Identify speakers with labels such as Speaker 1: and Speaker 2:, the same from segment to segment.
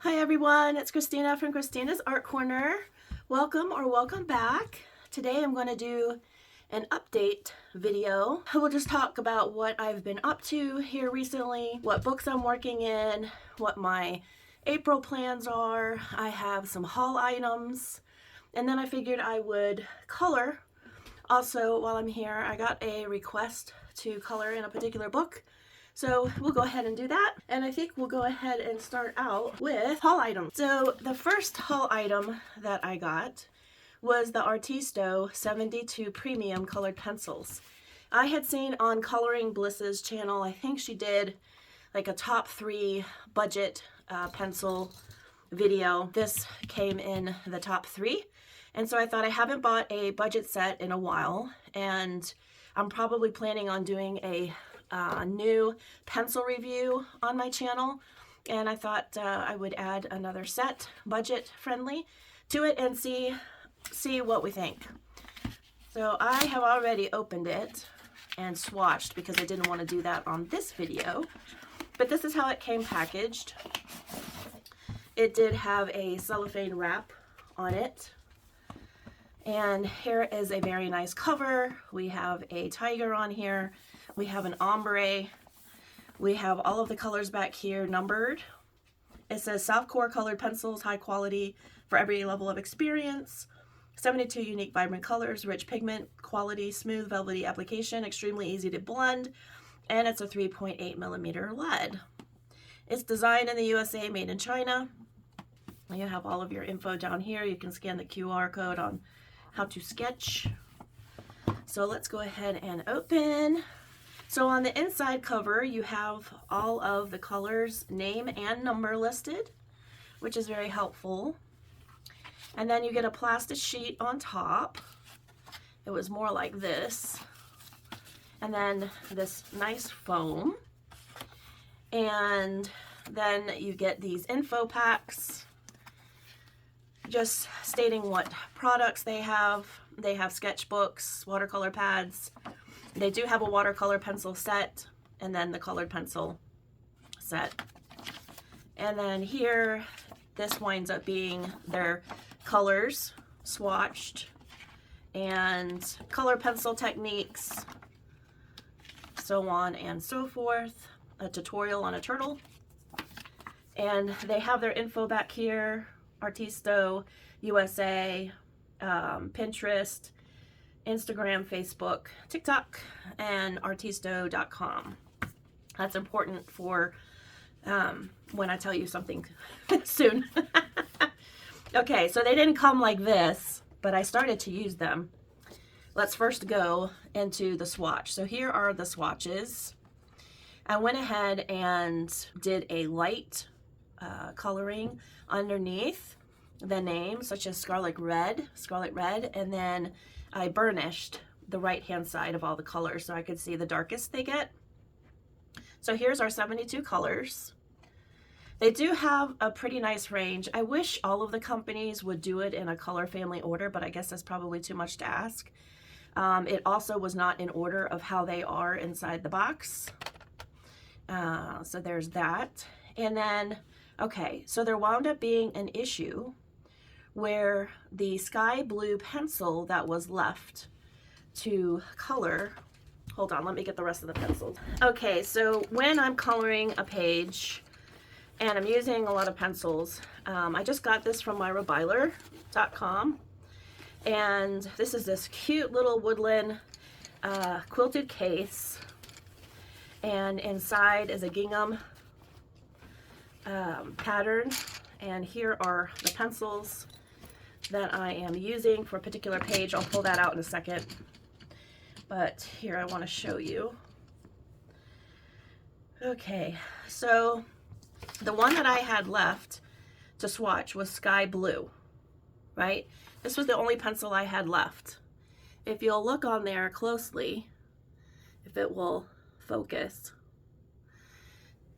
Speaker 1: Hi everyone, it's Christina from Christina's Art Corner. Welcome or welcome back. Today I'm going to do an update video. We'll just talk about what I've been up to here recently, what books I'm working in, what my April plans are. I have some haul items, and then I figured I would color. Also, while I'm here, I got a request to color in a particular book. So we'll go ahead and do that. And I think we'll go ahead and start out with haul items. So the first haul item that I got was the Artisto 72 Premium Colored Pencils. I had seen on Coloring Bliss's channel, I think she did like a top 3 budget pencil video. This came in the top 3. And so I thought, I haven't bought a budget set in a while, and I'm probably planning on doing a new pencil review on my channel, and I thought I would add another set, budget friendly, to it and see what we think. So I have already opened it and swatched because I didn't want to do that on this video, but this is how it came packaged. It did have a cellophane wrap on it, and here is a very nice cover. We have a tiger on here. We have an ombre. We have all of the colors back here numbered. It says soft core colored pencils, high quality for every level of experience. 72 unique vibrant colors, rich pigment quality, smooth velvety application, extremely easy to blend, and it's a 3.8 millimeter lead. It's designed in the USA, made in China. You have all of your info down here. You can scan the QR code on how to sketch. So let's go ahead and open. So on the inside cover, you have all of the colors, name and number listed, which is very helpful. And then you get a plastic sheet on top. It was more like this. And then this nice foam. And then you get these info packs, just stating what products they have. They have sketchbooks, watercolor pads. They do have a watercolor pencil set, and then the colored pencil set. And then here, this winds up being their colors swatched and color pencil techniques, so on and so forth. A tutorial on a turtle. And they have their info back here. Artisto, USA, Pinterest, Instagram, Facebook, TikTok, and artisto.com. That's important for when I tell you something soon. Okay, so they didn't come like this, but I started to use them. Let's first go into the swatch. So here are the swatches. I went ahead and did a light coloring underneath the name, such as Scarlet Red, and then I burnished the right-hand side of all the colors so I could see the darkest they get. So here's our 72 colors. They do have a pretty nice range. I wish all of the companies would do it in a color family order, but I guess that's probably too much to ask. It also was not in order of how they are inside the box. So there's that. And then, okay, so there wound up being an issue where the sky blue pencil that was left to color, hold on, let me get the rest of the pencils. Okay, so when I'm coloring a page and I'm using a lot of pencils, I just got this from myrabyler.com, and this is this cute little woodland quilted case, and inside is a gingham pattern, and here are the pencils that I am using for a particular page. I'll pull that out in a second, but here I want to show you. Okay, so the one that I had left to swatch was sky blue, right? This was the only pencil I had left. If you'll look on there closely, if it will focus,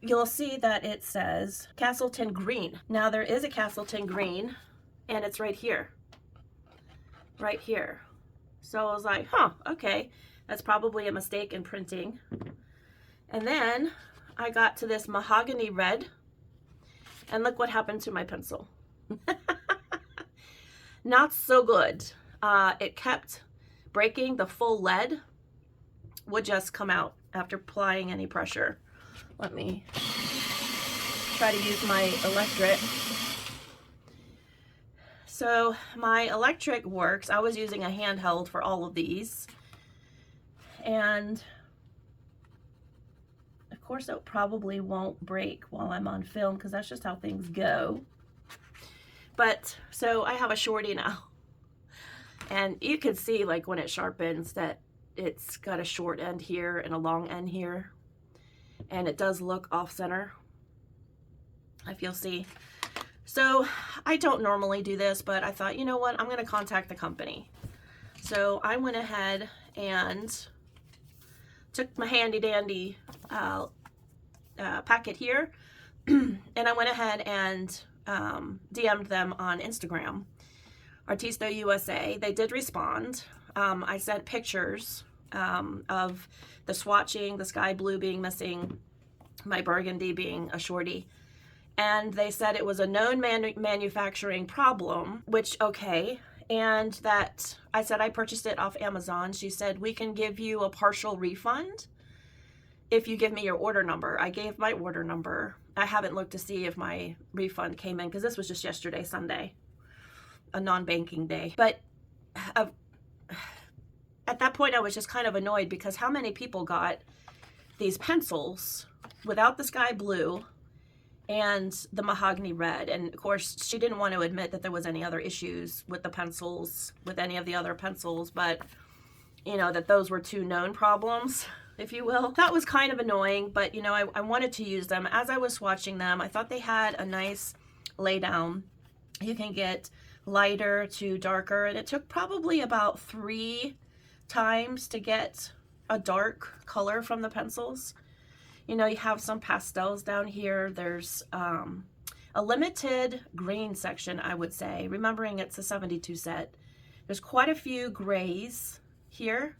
Speaker 1: you'll see that it says Castleton Green. Now there is a Castleton Green, and it's right here. Right here. So I was like, huh, okay, that's probably a mistake in printing. And then I got to this Mahogany Red, And look what happened to my pencil. Not so good. It kept breaking. The full lead would just come out after applying any pressure. Let me try to use my electric. So my electric works. I was using a handheld for all of these. And of course it probably won't break while I'm on film because that's just how things go. But so I have a shorty now. And you can see like when it sharpens that it's got a short end here and a long end here. And it does look off center, if you'll see. So I don't normally do this, but I thought, you know what, I'm going to contact the company. So I went ahead and took my handy dandy packet here and I went ahead and DM'd them on Instagram, Artisto USA. They did respond. I sent pictures of the swatching, the sky blue being missing, my burgundy being a shorty. And they said it was a known manufacturing problem, which, okay. And that I said I purchased it off Amazon. She said, we can give you a partial refund if you give me your order number. I gave my order number. I haven't looked to see if my refund came in because this was just yesterday, Sunday, a non-banking day. But at that point, I was just kind of annoyed because how many people got these pencils without the sky blue and the mahogany red? And of course, she didn't want to admit that there was any other issues with the pencils, with any of the other pencils, but you know, that those were two known problems, if you will. That was kind of annoying, but you know, I wanted to use them. As I was swatching them, I thought they had a nice lay down. You can get lighter to darker, and it took probably about 3 times to get a dark color from the pencils. You know, you have some pastels down here. There's a limited green section, I would say, remembering it's a 72 set. There's quite a few grays here,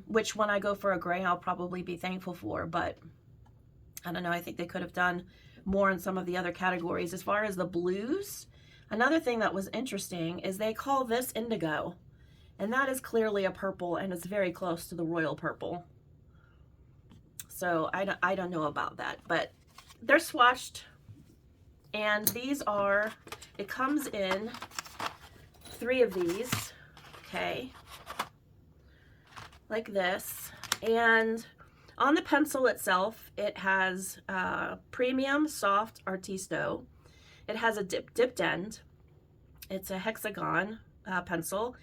Speaker 1: which when I go for a gray, I'll probably be thankful for, but I don't know, I think they could have done more in some of the other categories. As far as the blues, another thing that was interesting is they call this indigo, and that is clearly a purple, and it's very close to the royal purple. So I don't know about that, but they're swatched, and these are, it comes in 3 of these, okay, like this. And on the pencil itself, it has premium soft Artisto. It has a dipped end. It's a hexagon pencil,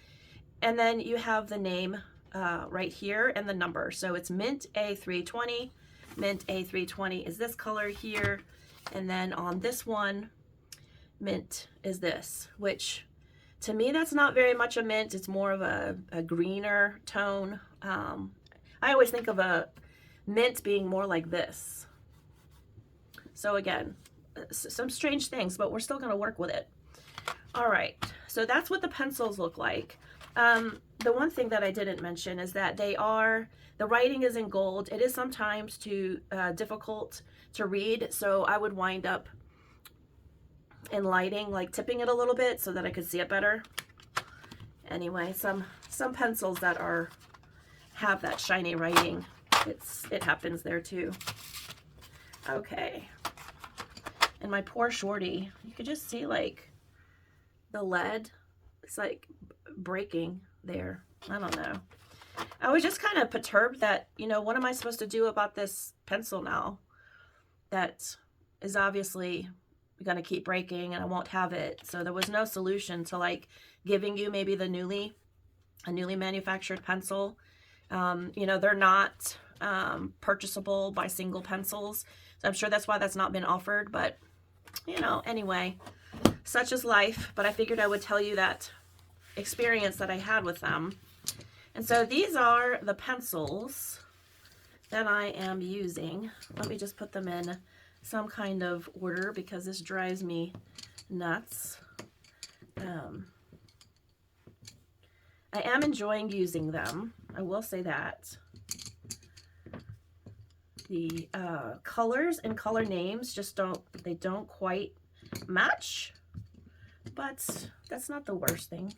Speaker 1: and then you have the name right here and the number. So it's Mint A320. Mint A320 is this color here, and then on this one, mint is this, which to me that's not very much a mint. It's more of a greener tone. I always think of a mint being more like this. So again, some strange things, but we're still going to work with it. All right, so that's what the pencils look like. The one thing that I didn't mention is that the writing is in gold. It is sometimes too difficult to read, so I would wind up in lighting, like tipping it a little bit so that I could see it better. Anyway, some pencils that have that shiny writing, it happens there too. Okay, and my poor shorty, you could just see like the lead, it's like breaking there. I don't know. I was just kind of perturbed that, you know, what am I supposed to do about this pencil now that is obviously going to keep breaking and I won't have it. So there was no solution to like giving you maybe a newly manufactured pencil. You know, they're not purchasable by single pencils. So I'm sure that's why that's not been offered, but you know, anyway, such is life. But I figured I would tell you that experience that I had with them. And so these are the pencils that I am using. Let me just put them in some kind of order because this drives me nuts. I am enjoying using them. I will say that. the colors and color names just don't quite match, but that's not the worst thing.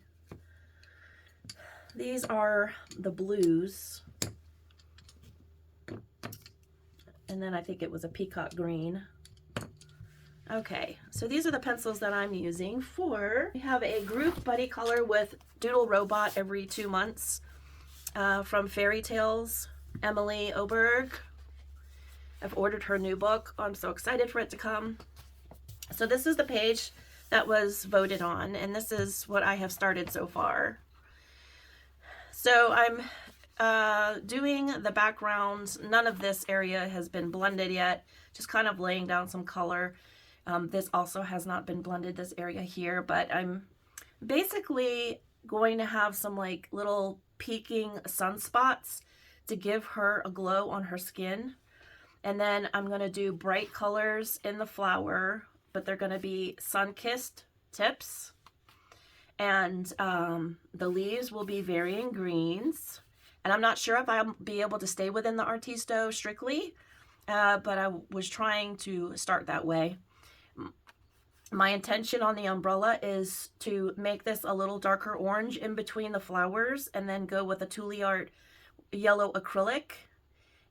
Speaker 1: These are the blues, and then I think it was a peacock green. Okay, so these are the pencils that I'm using for. We have a group buddy color with Doodle Robot every 2 months from Fairy Tales, Emily Oberg. I've ordered her new book. I'm so excited for it to come. So this is the page that was voted on, and this is what I have started so far. So I'm doing the backgrounds. None of this area has been blended yet, just kind of laying down some color. This also has not been blended, this area here, but I'm basically going to have some like little peeking sunspots to give her a glow on her skin. And then I'm going to do bright colors in the flower, but they're going to be sun-kissed tips. And the leaves will be varying greens. And I'm not sure if I'll be able to stay within the Artisto strictly, but I was trying to start that way. My intention on the umbrella is to make this a little darker orange in between the flowers and then go with a Tuliart yellow acrylic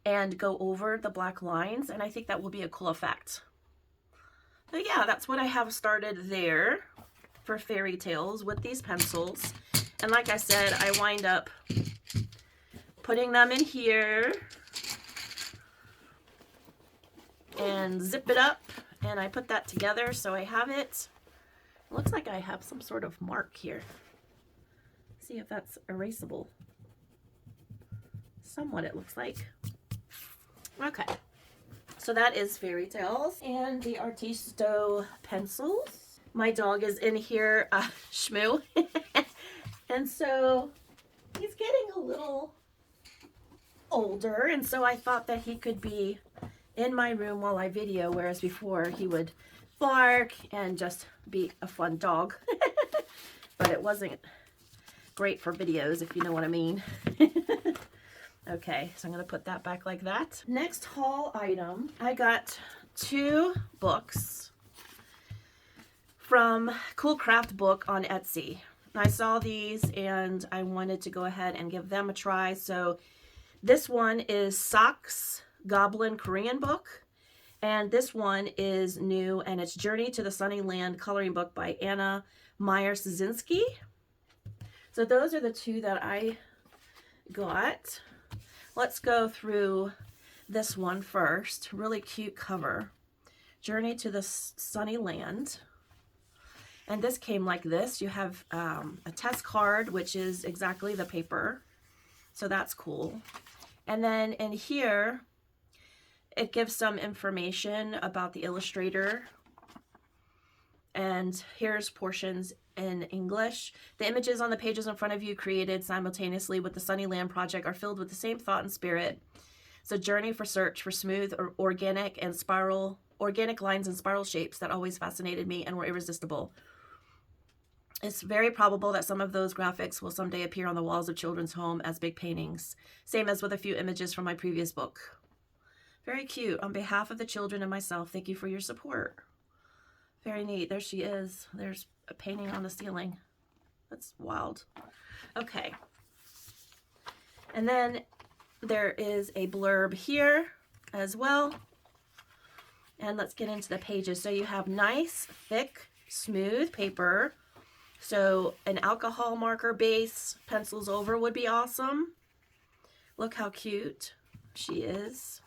Speaker 1: and go over the black lines, and I think that will be a cool effect. But yeah, that's what I have started there for Fairy Tales with these pencils. And like I said, I wind up putting them in here and zip it up. And I put that together, so I have it. It looks like I have some sort of mark here. See if that's erasable. Somewhat, it looks like. Okay. So that is Fairy Tales and the Artisto pencils. My dog is in here, Shmoo. And so he's getting a little older, and so I thought that he could be in my room while I video, whereas before he would bark and just be a fun dog. But it wasn't great for videos, if you know what I mean. Okay, so I'm going to put that back like that. Next haul item, I got 2 books from Cool Craft Book on Etsy. I saw these and I wanted to go ahead and give them a try. So this one is Socks Goblin Korean Book, and this one is new, and it's Journey to the Sunny Land Coloring Book by Anna Meyer-Szynski. So those are the 2 that I got. Let's go through this one first. Really cute cover. Journey to the Sunny Land. And this came like this. You have a test card, which is exactly the paper. So that's cool. And then in here, it gives some information about the illustrator. And here's portions in English. The images on the pages in front of you, created simultaneously with the Sunny Land project, are filled with the same thought and spirit. It's a journey for search for smooth or organic lines and spiral shapes that always fascinated me and were irresistible. It's very probable that some of those graphics will someday appear on the walls of children's home as big paintings, same as with a few images from my previous book. Very cute. On behalf of the children and myself, thank you for your support. Very neat. There she is. There's a painting on the ceiling. That's wild. Okay. And then there is a blurb here as well. And let's get into the pages. So you have nice, thick, smooth paper. So an alcohol marker base, pencils over would be awesome. Look how cute she is.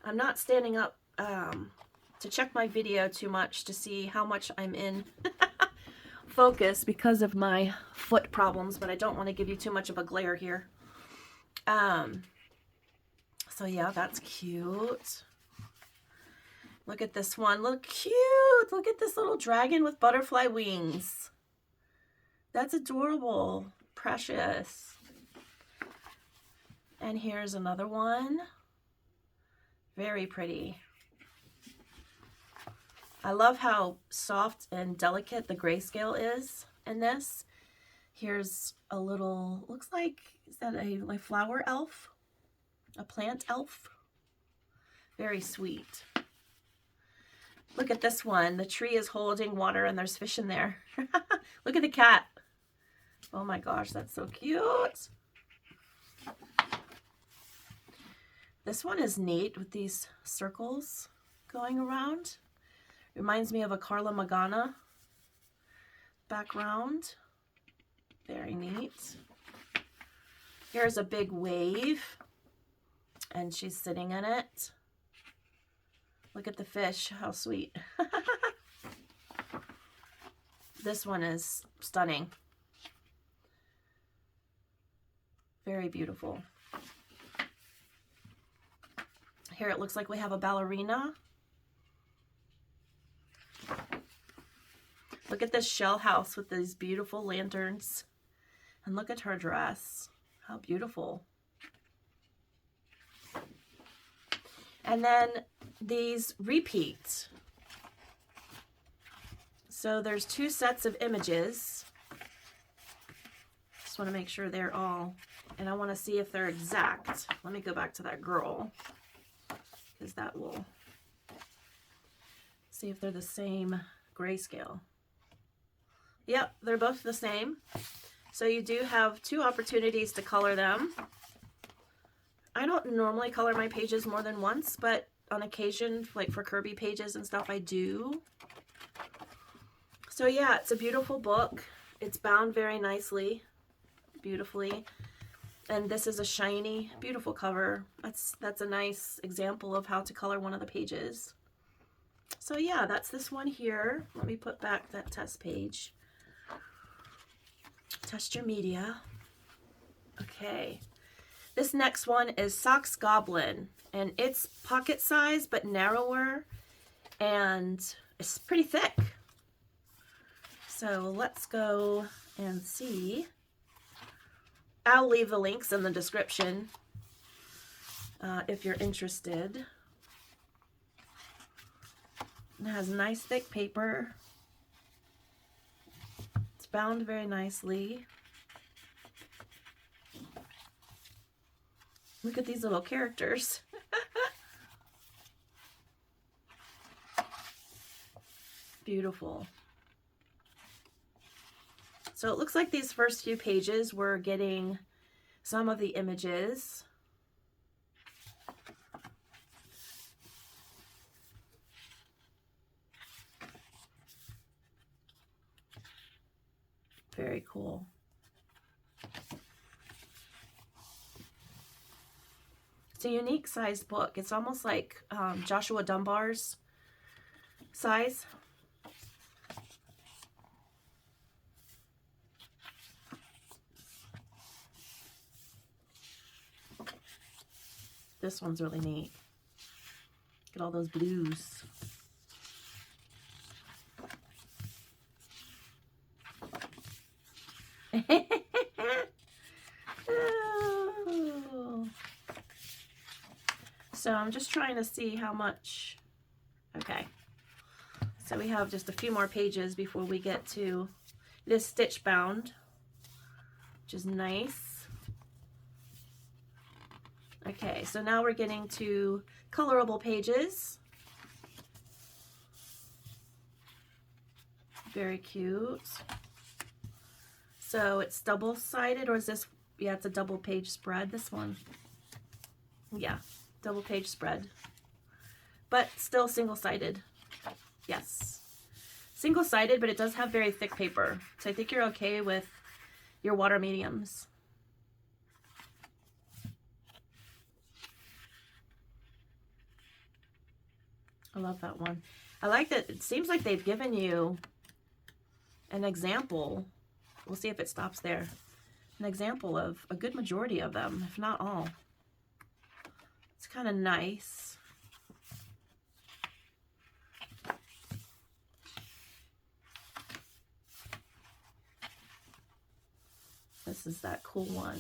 Speaker 1: I'm not standing up to check my video too much to see how much I'm in focus because of my foot problems, but I don't want to give you too much of a glare here. So yeah, that's cute. Look at this one. Look cute. Look at this little dragon with butterfly wings. That's adorable. Precious. And here's another one. Very pretty. I love how soft and delicate the grayscale is in this. Here's a little, looks like, is that a flower elf? A plant elf? Very sweet. Look at this one. The tree is holding water and there's fish in there. Look at the cat. Oh my gosh, that's so cute. This one is neat with these circles going around. Reminds me of a Carla Magana background. Very neat. Here's a big wave and she's sitting in it. Look at the fish, how sweet. This one is stunning. Very beautiful. Here it looks like we have a ballerina. Look at this shell house with these beautiful lanterns. And look at her dress. How beautiful. And then these repeat. So there's 2 sets of images. Just want to make sure they're all, and I want to see if they're exact. Let me go back to that girl, because that will see if they're the same grayscale. Yep, they're both the same. So you do have 2 opportunities to color them. I don't normally color my pages more than once, but on occasion, like for Kirby pages and stuff, I do. So yeah, it's a beautiful book. It's bound very nicely, beautifully. And this is a shiny, beautiful cover. That's a nice example of how to color one of the pages. So yeah, that's this one here. Let me put back that test page. Test your media. Okay. This next one is Socks Goblin, and it's pocket size but narrower, and it's pretty thick. So let's go and see. I'll leave the links in the description if you're interested. It has nice thick paper. It's bound very nicely. Look at these little characters. Beautiful. So it looks like these first few pages we're getting some of the images. Very cool. It's a unique sized book. It's almost like Joshua Dunbar's size. This one's really neat. Look at all those blues. Oh. So I'm just trying to see how much. Okay. So we have just a few more pages before we get to this stitch bound, which is nice. Okay, so now we're getting to colorable pages. Very cute. So it's double-sided, or is this, yeah, it's a double page spread, this one. Yeah, double page spread. But still single-sided. Yes. Single-sided, but it does have very thick paper. So I think you're okay with your water mediums. I love that one. I like that it seems like they've given you an example. We'll see if it stops there. An example of a good majority of them, if not all. It's kind of nice. This is that cool one.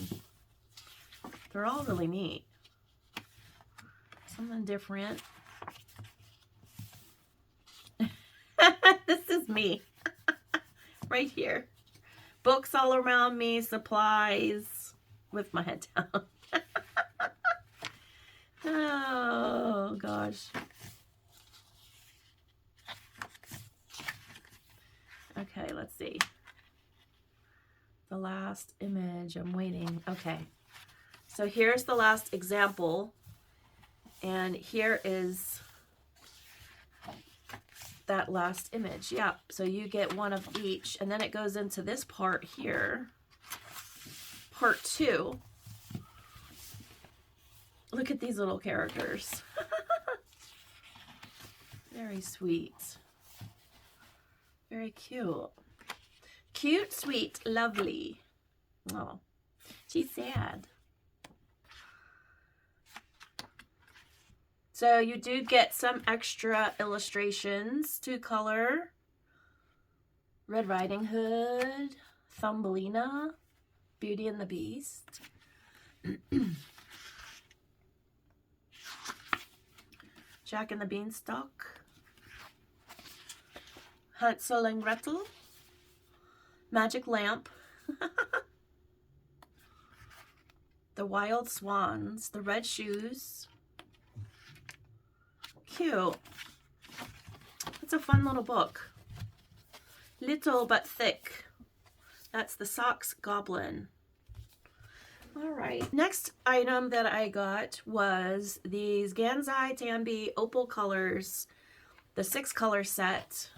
Speaker 1: They're all really neat. Something different. This is me. Right here. Books all around me, supplies, with my head down. Oh gosh. Okay, let's see. The last image, I'm waiting. Okay, so here's the last example, and here is that last image. Yeah, so you get one of each, and then it goes into this part here, part 2. Look at these little characters. Very sweet. Very cute. Cute, sweet, lovely. Oh, she's sad. So you do get some extra illustrations to color. Red Riding Hood, Thumbelina, Beauty and the Beast. Jack and the Beanstalk, Hansel and Gretel, Magic Lamp, The Wild Swans, The Red Shoes. Cute. It's a fun little book. Little but thick. That's the Socks Goblin. Alright, next item that I got was these Gansai Tambi Opal Colors, the 6-color set.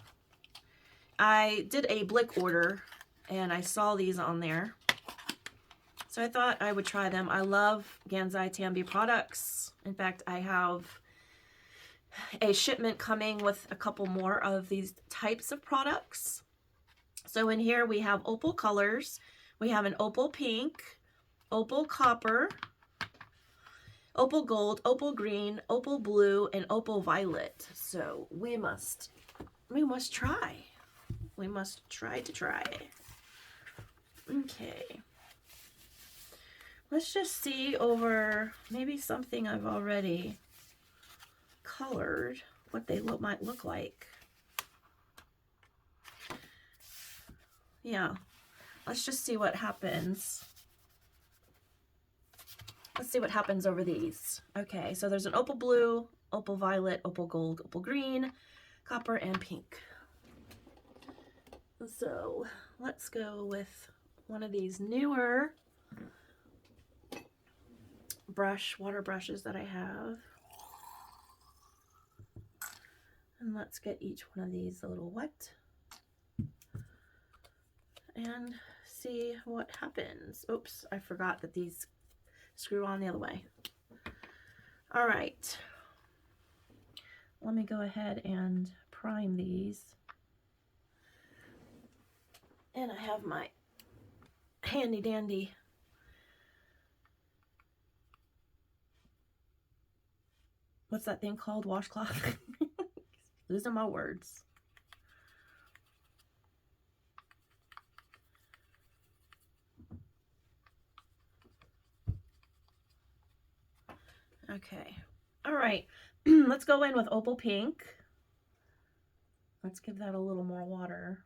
Speaker 1: I did a Blick order and I saw these on there, so I thought I would try them. I love Gansai Tambi products. In fact, I have a shipment coming with a couple more of these types of products. So in here we have opal colors. We have an opal pink, opal copper, opal gold, opal green, opal blue, and opal violet. So we must try. We must try to try. Okay. Let's just see over maybe something I've already colored, what they might look like. Yeah. Let's just see what happens. Let's see what happens over these. Okay, so there's an opal blue, opal violet, opal gold, opal green, copper, and pink. So let's go with one of these newer water brushes that I have. And let's get each one of these a little wet and see what happens. Oops, I forgot that these screw on the other way. All right, let me go ahead and prime these. And I have my handy dandy what's that thing called? Washcloth. Losing my words. Okay. All right. Let's go in with opal pink. Let's give that a little more water.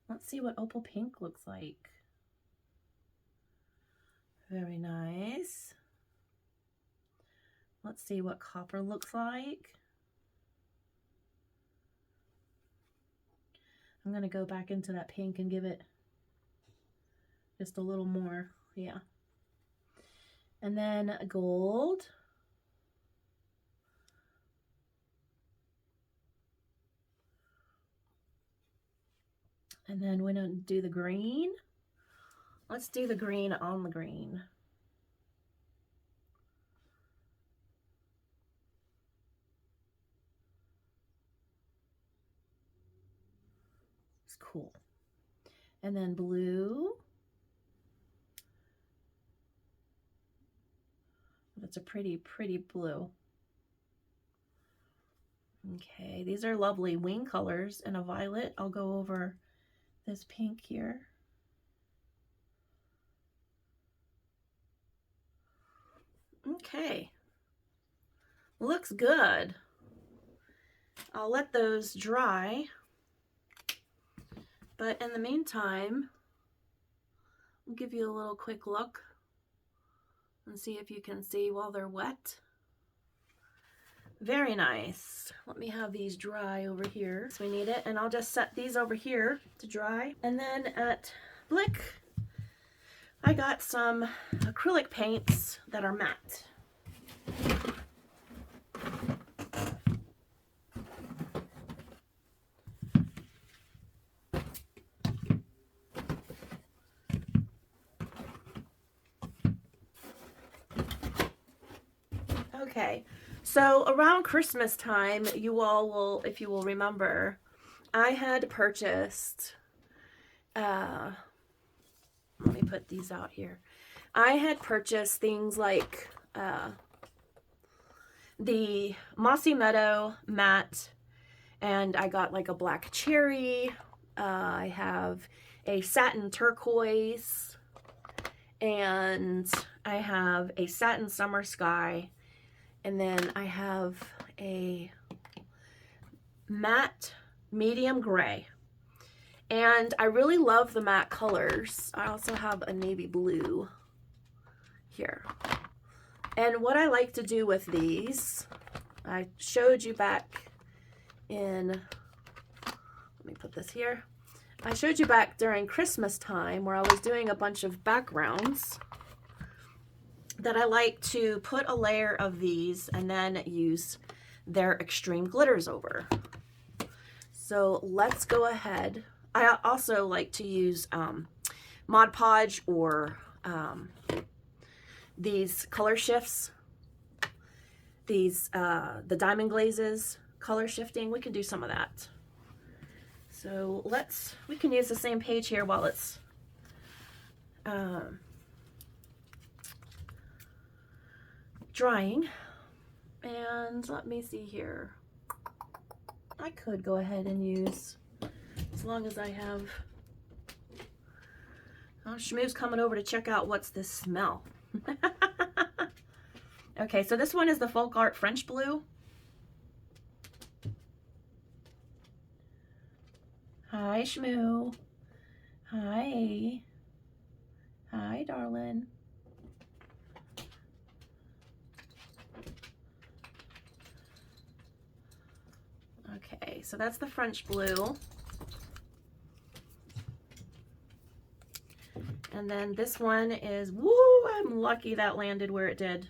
Speaker 1: Let's see what opal pink looks like. Very nice. Let's see what copper looks like. I'm going to go back into that pink and give it just a little more. Yeah. And then gold. And then we're going to do the green. Let's do the green on the green. It's cool. And then blue. That's a pretty, pretty blue. Okay, these are lovely wing colors and a violet. I'll go over this pink here. Okay, looks good. I'll let those dry, but in the meantime, I'll give you a little quick look and see if you can see while they're wet. Very nice. Let me have these dry over here. So we need it, and I'll just set these over here to dry. And then at Blick, I got some acrylic paints that are matte. Okay, so around Christmas time, you all will, if you will remember, I had purchased, let me put these out here. I had purchased things like the Mossy Meadow matte, and I got like a black cherry. I have a satin turquoise, and I have a satin summer sky. And then I have a matte medium gray. And I really love the matte colors. I also have a navy blue here. And what I like to do with these, I showed you back in, let me put this here. I showed you back during Christmas time where I was doing a bunch of backgrounds, that I like to put a layer of these and then use their extreme glitters over. So let's go ahead. I also like to use Mod Podge or these color shifts, these the diamond glazes color shifting. We can do some of that. So we can use the same page here while it's drying. And let me see here. I could go ahead and use, as long as I have, oh, Shmoo's coming over to check out what's this smell. Okay, so this one is the Folk Art French Blue. Hi, Shmoo. Hi. Hi, darling. Okay, so that's the French Blue. And then this one is, woo, I'm lucky that landed where it did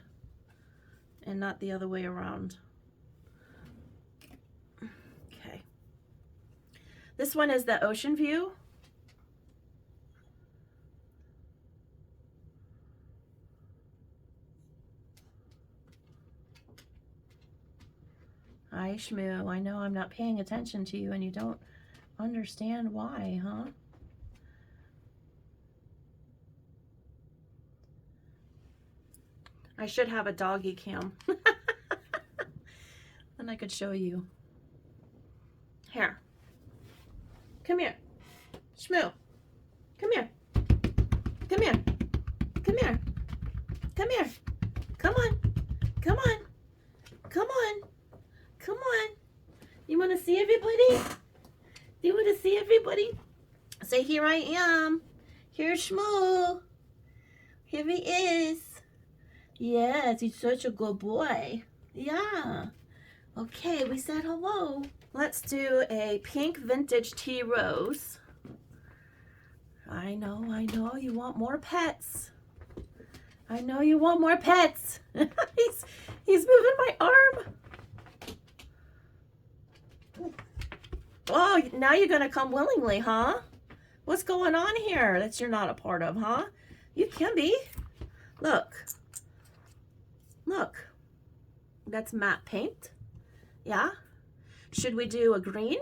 Speaker 1: and not the other way around. Okay. This one is the Ocean View. Hi, Shmoo. I know I'm not paying attention to you and you don't understand why, huh? I should have a doggy cam. Then I could show you. Here. Come here. Shmoo. Come here. Come here. Come here. Come here. Come on. Come on. Come on. Come on. You want to see everybody? Do you want to see everybody? Say, here I am. Here's Shmoo. Here he is. Yes, he's such a good boy. Yeah. Okay, we said hello. Let's do a pink vintage tea rose. I know, you want more pets. I know you want more pets. He's moving my arm. Oh, now you're gonna come willingly, huh? What's going on here that you're not a part of, huh? You can be. Look. Look. That's matte paint. Yeah. Should we do a green?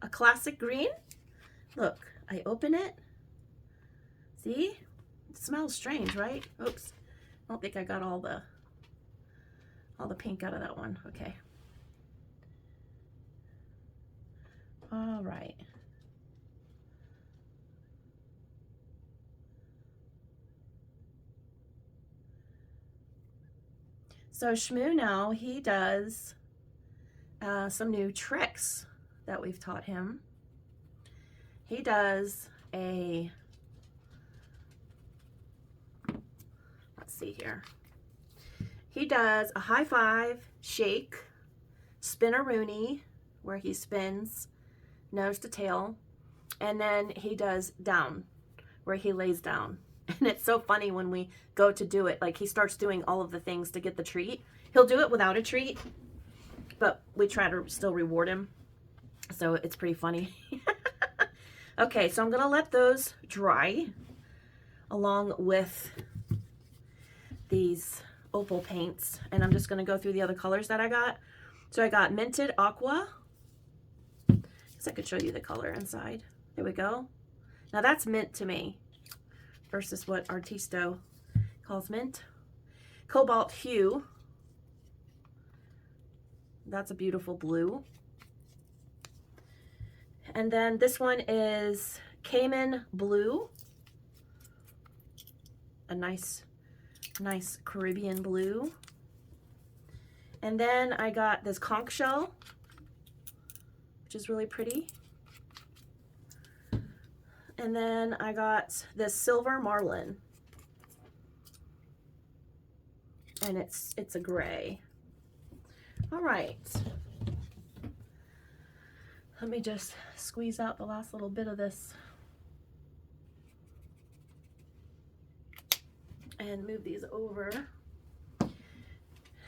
Speaker 1: A classic green? Look, I open it. See? It smells strange, right? Oops. I don't think I got all the pink out of that one. Okay. All right. So Shmoo now, he does some new tricks that we've taught him. He does a, let's see here. he does a high five, shake, spin-a-rooney, where he spins nose to tail, and then he does down, where he lays down. And it's so funny when we go to do it, like he starts doing all of the things to get the treat. He'll do it without a treat, but we try to still reward him. So it's pretty funny. Okay, so I'm gonna let those dry along with these opal paints, and I'm just gonna go through the other colors that I got. So I got Minted Aqua. I guess I could show you the color inside. There we go. Now that's mint to me versus what Artisto calls mint. Cobalt Hue. That's a beautiful blue. And then this one is Cayman Blue. A nice Caribbean blue. And then I got this conch shell, which is really pretty. And then I got this silver marlin. And it's a gray. All right. Let me just squeeze out the last little bit of this and move these over.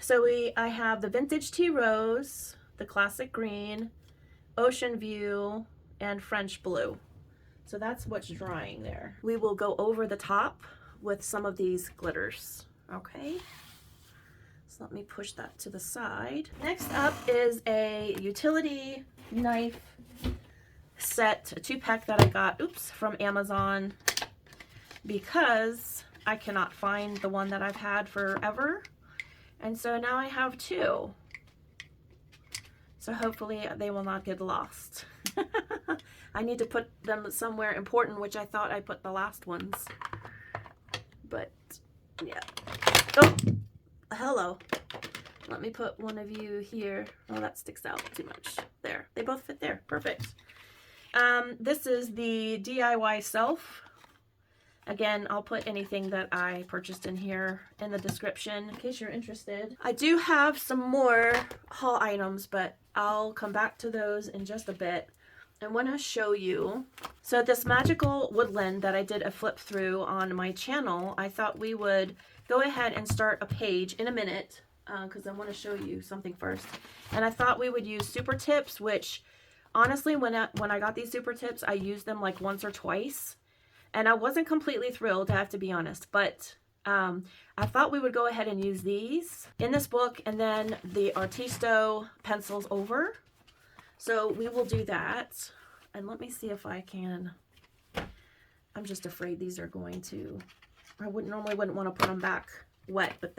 Speaker 1: So I have the Vintage Tea Rose, the Classic Green, Ocean View, and French Blue. So that's what's drying there. We will go over the top with some of these glitters, okay? So let me push that to the side. Next up is a utility knife set, a 2-pack that I got, from Amazon, because I cannot find the one that I've had forever. And so now I have 2. So hopefully they will not get lost. I need to put them somewhere important, which I thought I put the last ones. But yeah. Oh, hello. Let me put one of you here. Oh, that sticks out too much. There. They both fit there. Perfect. This is the DIY Self. Again, I'll put anything that I purchased in here in the description in case you're interested. I do have some more haul items, but I'll come back to those in just a bit. I want to show you. So this Magical Woodland that I did a flip through on my channel, I thought we would go ahead and start a page in a minute because I want to show you something first. And I thought we would use super tips, which honestly, when I got these super tips, I used them like once or twice. And I wasn't completely thrilled, I have to be honest, but I thought we would go ahead and use these in this book and then the Artisto pencils over. So we will do that. And let me see if I can. I'm just afraid these are going to, I normally wouldn't want to put them back wet, but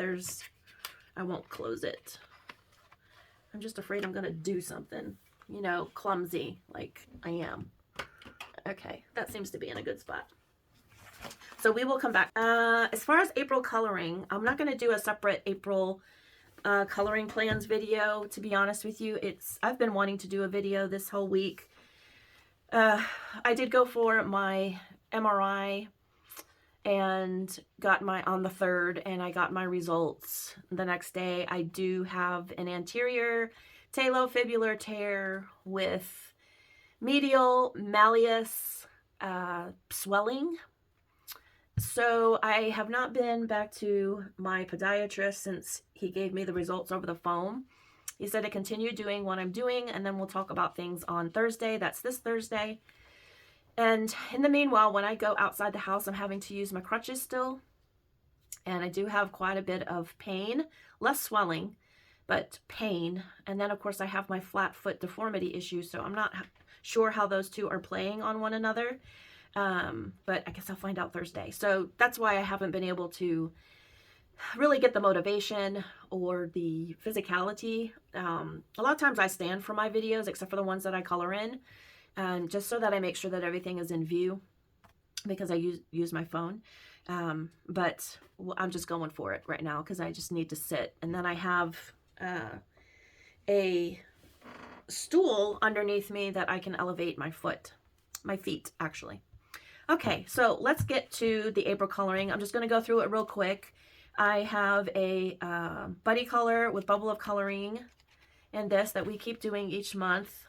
Speaker 1: I won't close it. I'm just afraid I'm going to do something, you know, clumsy like I am. Okay, that seems to be in a good spot. So we will come back. As far as April coloring, I'm not going to do a separate April coloring plans video, to be honest with you. I've been wanting to do a video this whole week. I did go for my MRI and got on the 3rd, and I got my results the next day. I do have an anterior talofibular tear with medial malleus swelling. So I have not been back to my podiatrist since he gave me the results over the phone. He said to continue doing what I'm doing, and then we'll talk about things on Thursday. That's this Thursday. And in the meanwhile, when I go outside the house, I'm having to use my crutches still. And I do have quite a bit of pain, less swelling, but pain. And then, of course, I have my flat foot deformity issue, so I'm not sure how those two are playing on one another. But I guess I'll find out Thursday. So that's why I haven't been able to really get the motivation or the physicality. A lot of times I stand for my videos, except for the ones that I color in, just so that I make sure that everything is in view because I use my phone. But I'm just going for it right now because I just need to sit. And then I have a stool underneath me that I can elevate my feet actually. Okay, so let's get to the April coloring. I'm just going to go through it real quick. I have a buddy color with Bubble of Coloring and this that we keep doing each month.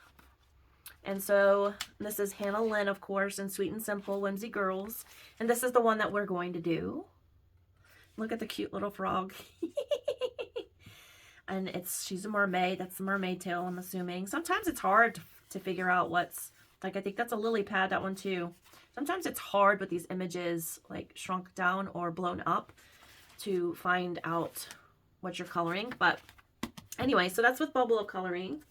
Speaker 1: And so this is Hannah Lynn, of course, and Sweet and Simple Whimsy Girls. And this is the one that we're going to do. Look at the cute little frog. And she's a mermaid. That's the mermaid tail, I'm assuming. Sometimes it's hard to figure out what's, like, I think that's a lily pad, that one too. Sometimes it's hard with these images, like shrunk down or blown up, to find out what you're coloring. But anyway, so that's with Bubble of Coloring.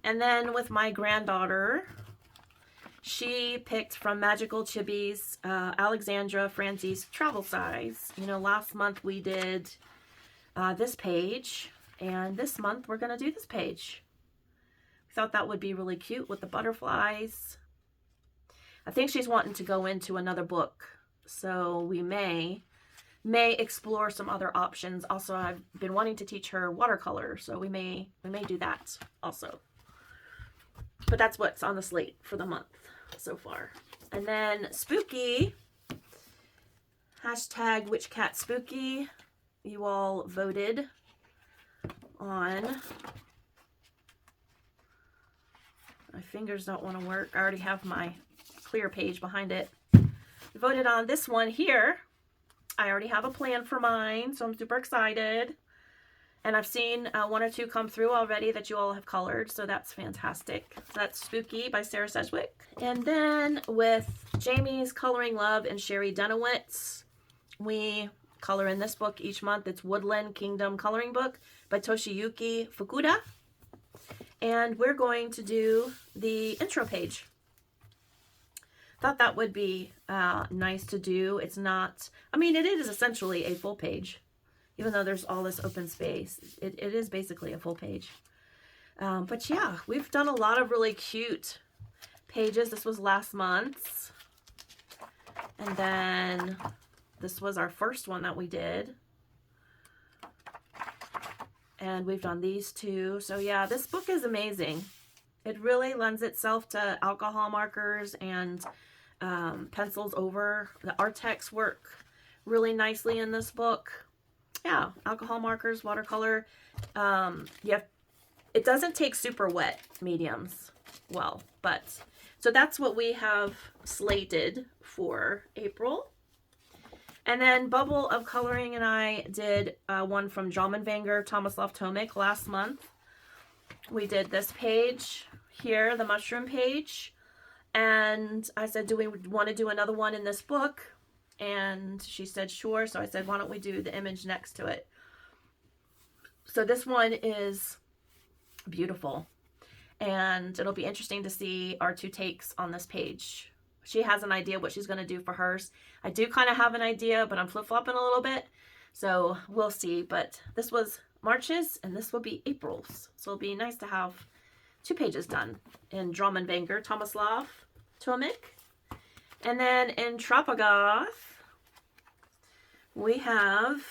Speaker 1: And then with my granddaughter, she picked from Magical Chibi's Alexandra Francie's travel size. You know, last month we did this page, and this month we're going to do this page. We thought that would be really cute with the butterflies. I think she's wanting to go into another book, so we may explore some other options. Also, I've been wanting to teach her watercolor, so we may do that also. But that's what's on the slate for the month so far. And then Spooky, hashtag Witch Cat Spooky. You all voted on. My fingers don't want to work. I already have my clear page behind it. You voted on this one here. I already have a plan for mine, so I'm super excited. And I've seen one or two come through already that you all have colored, so that's fantastic. So that's Spooky by Sarah Sedgwick. And then with Jamie's Coloring Love and Sherry Dunowitz, we color in this book each month. It's Woodland Coloring Book by Toshiyuki Fukuda. And we're going to do the intro page. Thought that would be nice to do. It's not, I mean, it is essentially a full page. Even though there's all this open space, it is basically a full page. But yeah, we've done a lot of really cute pages. This was last month's. And then this was our first one that we did. And we've done these two. So yeah, this book is amazing. It really lends itself to alcohol markers and pencils over. The Artex work really nicely in this book. Yeah, alcohol markers, watercolor. It doesn't take super wet mediums well, but so that's what we have slated for April. And then Bubble of Coloring and I did one from Jommenwanger Tomislav Tomic last month. We did this page here, the mushroom page, and I said, do we want to do another one in this book? And she said, sure. So I said, why don't we do the image next to it? So this one is beautiful. And it'll be interesting to see our two takes on this page. She has an idea what she's going to do for hers. I do kind of have an idea, but I'm flip-flopping a little bit. So we'll see. But this was March's, and this will be April's. So it'll be nice to have two pages done in Jommenwanger Tomislav Tomic. And then in Tropagoth, we have,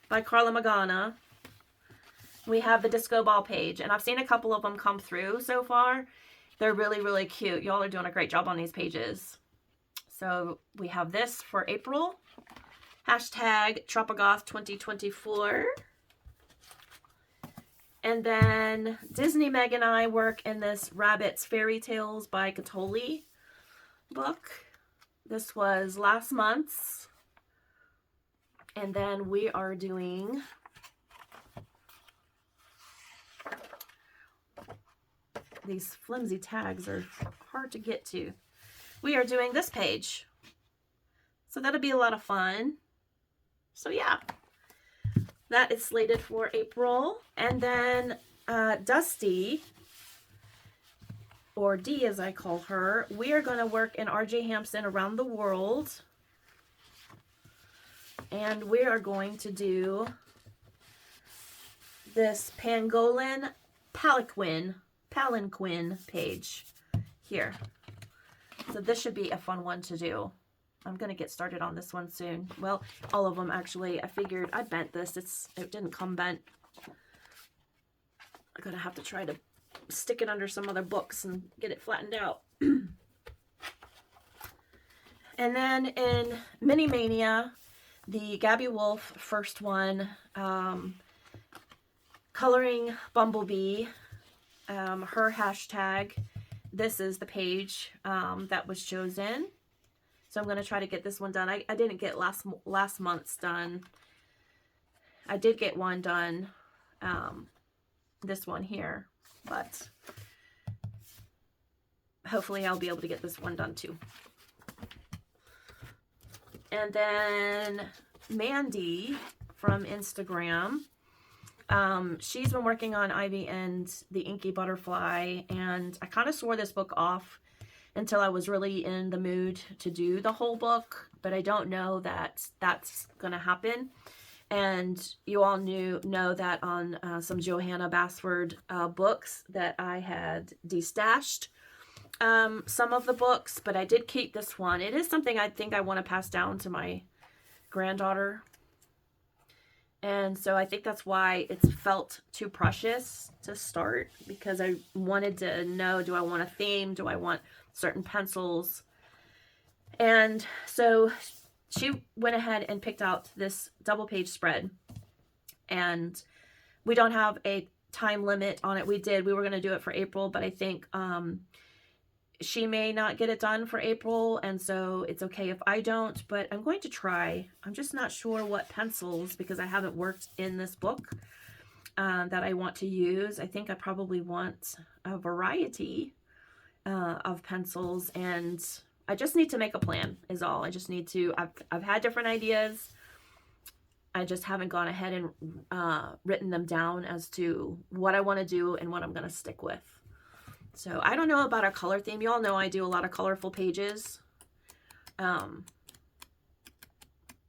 Speaker 1: by Carla Magana, we have the disco ball page. And I've seen a couple of them come through so far. They're really, really cute. Y'all are doing a great job on these pages. So we have this for April. Hashtag Tropagoth 2024. And then Disney Meg and I work in this Rabbit's Fairy Tales by Katoli book. This was last month's. And then we are doing these flimsy tags are hard to get to. We are doing this page. So that'll be a lot of fun. So yeah, that is slated for April. And then Dusty, or D as I call her, we are going to work in R.J. Hampson Around the World. And we are going to do this Pangolin Palanquin page here. So this should be a fun one to do. I'm going to get started on this one soon. Well, all of them actually. I figured I bent this. It didn't come bent. I'm going to have to try to stick it under some other books and get it flattened out. And then in Mini Mania, the Gabby Wolf first one, Coloring Bumblebee, her hashtag. This is the page that was chosen. So I'm going to try to get this one done. I didn't get last month's done. I did get one done, this one here, but hopefully I'll be able to get this one done too. And then Mandy from Instagram, she's been working on Ivy and the Inky Butterfly, and I kind of swore this book off until I was really in the mood to do the whole book, but I don't know that that's going to happen. And you all know that on some Johanna Basford books that I had destashed some of the books, but I did keep this one. It is something I think I want to pass down to my granddaughter. And so I think that's why it's felt too precious to start, because I wanted to know, do I want a theme? Do I want certain pencils? And so she went ahead and picked out this double page spread, and we don't have a time limit on it. We were going to do it for April, but I think she may not get it done for April, and so it's okay if I don't, but I'm going to try. I'm just not sure what pencils, because I haven't worked in this book, that I want to use. I think I probably want a variety of pencils, and I just need to make a plan is all. I just need to, I've had different ideas. I just haven't gone ahead and written them down as to what I want to do and what I'm going to stick with. So I don't know about a color theme. You all know I do a lot of colorful pages.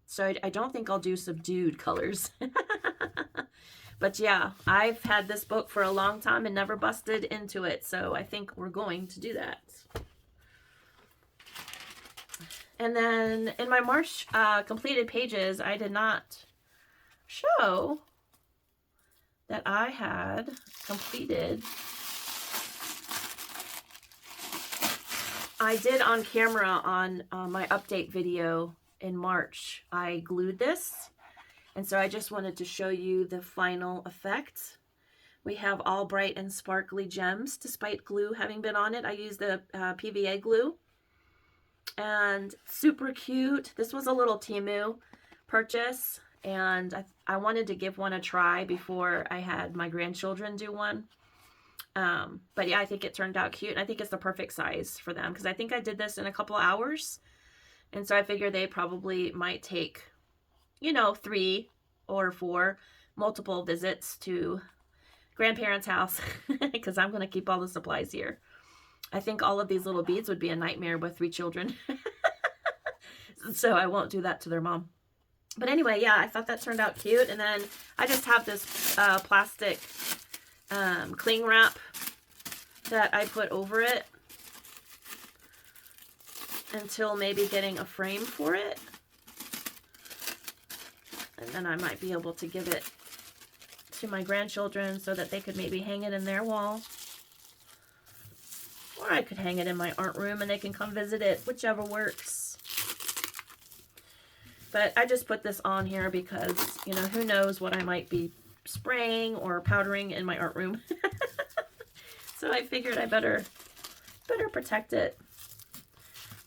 Speaker 1: So I don't think I'll do subdued colors. But yeah, I've had this book for a long time and never busted into it. So I think we're going to do that. And then in my March completed pages, I did not show that I had completed. I did on camera on my update video in March. I glued this, and so I just wanted to show you the final effect. We have all bright and sparkly gems despite glue having been on it. I used the PVA glue, and super cute. This was a little Temu purchase, and I wanted to give one a try before I had my grandchildren do one. But yeah, I think it turned out cute, and I think it's the perfect size for them, because I think I did this in a couple of hours, and so I figured they probably might take, you know, 3 or 4 multiple visits to grandparents' house, because I'm going to keep all the supplies here. I think all of these little beads would be a nightmare with 3 children. So I won't do that to their mom. But anyway, yeah, I thought that turned out cute. And then I just have this plastic cling wrap that I put over it until maybe getting a frame for it. And then I might be able to give it to my grandchildren so that they could maybe hang it in their wall. Or I could hang it in my art room and they can come visit it, whichever works. But I just put this on here because, you know, who knows what I might be spraying or powdering in my art room. So I figured I better protect it.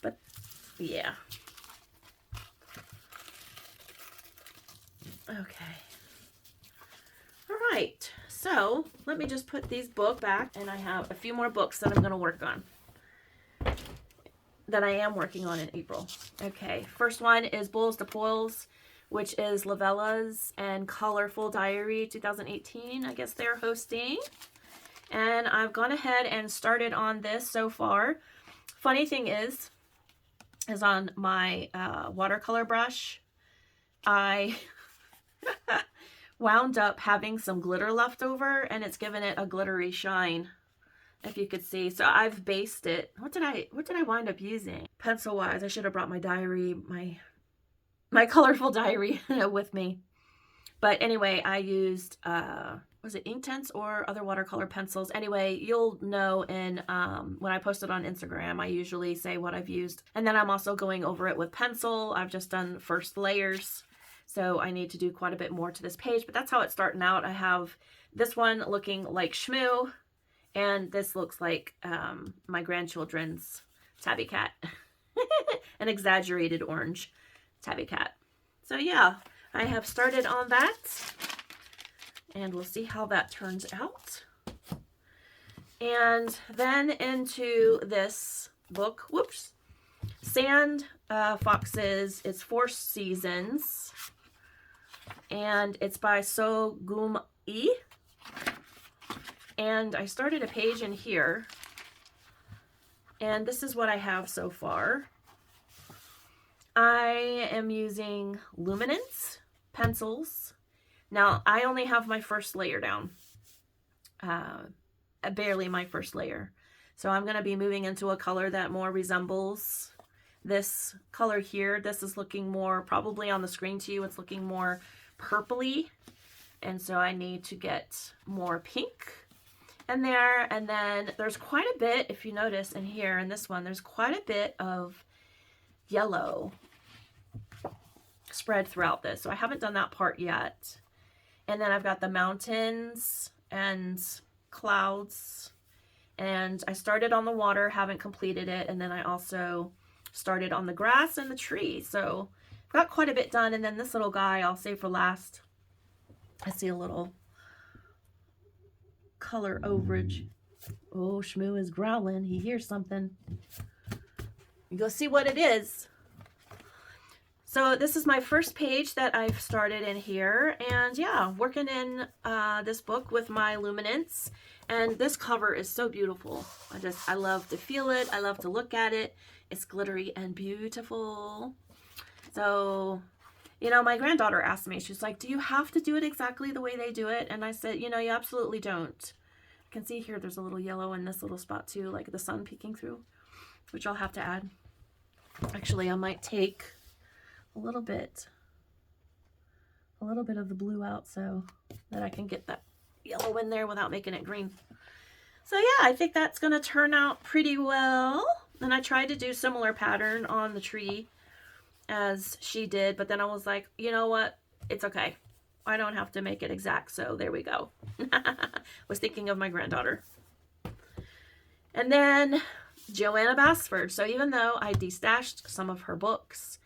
Speaker 1: But yeah. Okay. All right. So let me just put these books back, and I have a few more books that I'm going to work on, that I am working on in April. Okay. First one is Bowls to Poils, which is Lavella's and Colorful Diary 2018. I guess they're hosting. And I've gone ahead and started on this so far. Funny thing is on my watercolor brush, I wound up having some glitter left over, and it's given it a glittery shine, if you could see. So I've based it. What did I wind up using? Pencil wise, I should have brought my diary, my colorful diary with me. But anyway, I used was it Inktense or other watercolor pencils? Anyway, you'll know in when I post it on Instagram, I usually say what I've used. And then I'm also going over it with pencil. I've just done first layers. So I need to do quite a bit more to this page, but that's how it's starting out. I have this one looking like Shmoo, and this looks like my grandchildren's tabby cat. An exaggerated orange tabby cat. So yeah, I have started on that, and we'll see how that turns out. And then into this book, whoops, Sand Foxes. It's 4 seasons, and it's by So Gum E. And I started a page in here, and this is what I have so far. I am using luminance pencils. Now, I only have my first layer down, barely my first layer. So I'm going to be moving into a color that more resembles this color here. This is looking more, probably on the screen to you, it's looking more purpley. And so I need to get more pink in there. And then there's quite a bit, if you notice in here, in this one, there's quite a bit of yellow spread throughout this. So I haven't done that part yet. And then I've got the mountains and clouds, and I started on the water, haven't completed it. And then I also started on the grass and the tree. So I've got quite a bit done. And then this little guy I'll save for last. I see a little color overage. Oh, Shmoo is growling. He hears something. You go see what it is. So this is my first page that I've started in here, and yeah, working in this book with my luminance, and this cover is so beautiful. I love to feel it. I love to look at it. It's glittery and beautiful. So, you know, my granddaughter asked me, she's like, do you have to do it exactly the way they do it? And I said, you know, you absolutely don't. You can see here there's a little yellow in this little spot too, like the sun peeking through, which I'll have to add. Actually, I might take a little bit of the blue out so that I can get that yellow in there without making it green. So yeah, I think that's going to turn out pretty well. And I tried to do similar pattern on the tree as she did, but then I was like, you know what? It's okay. I don't have to make it exact. So there we go. Was thinking of my granddaughter. And then Joanna Basford. So even though I destashed some of her books,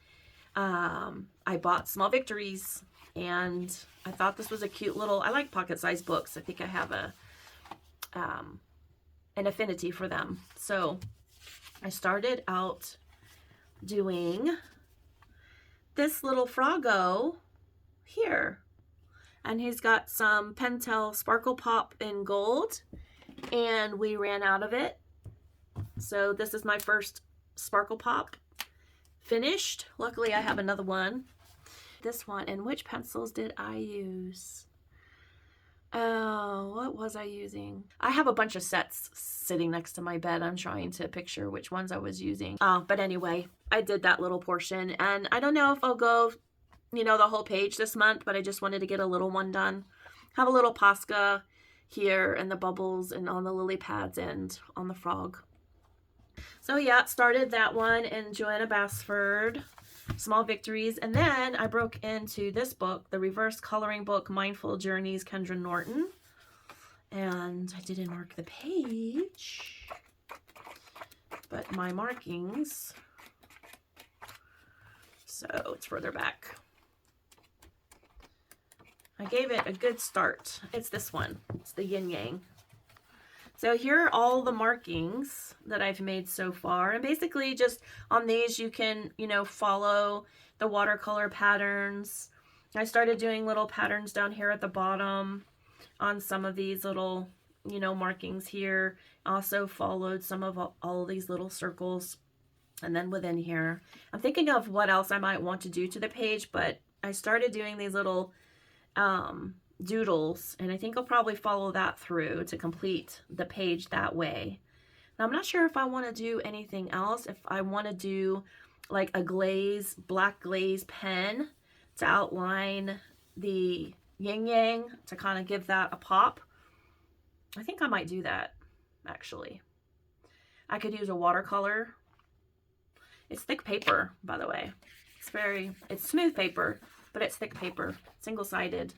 Speaker 1: I bought Small Victories, and I thought this was a cute little, I like pocket-sized books. I think I have an affinity for them. So I started out doing this little Froggo here, and he's got some Pentel Sparkle Pop in gold, and we ran out of it. So this is my first Sparkle Pop finished. Luckily I have another one. This one, and which pencils did I use? Oh, what was I using? I have a bunch of sets sitting next to my bed. I'm trying to picture which ones I was using. But anyway, I did that little portion, and I don't know if I'll go, you know, the whole page this month, but I just wanted to get a little one done. Have a little Posca here and the bubbles and on the lily pads and on the frog. So yeah, started that one in Joanna Basford, Small Victories. And then I broke into this book, the Reverse Coloring Book, Mindful Journeys, Kendra Norton. And I didn't mark the page, but my markings, so it's further back. I gave it a good start. It's this one. It's the yin yang. So here are all the markings that I've made so far. And basically just on these, you can, you know, follow the watercolor patterns. I started doing little patterns down here at the bottom on some of these little, you know, markings here. Also followed some of all of these little circles. And then within here, I'm thinking of what else I might want to do to the page, but I started doing these little doodles, and I think I'll probably follow that through to complete the page that way. Now, I'm not sure if I want to do anything else, if I want to do like a glaze, black glaze pen to outline the yin yang to kind of give that a pop. I think I might do that, actually. I could use a watercolor. It's thick paper, by the way. It's smooth paper. but it's thick paper, single-sided.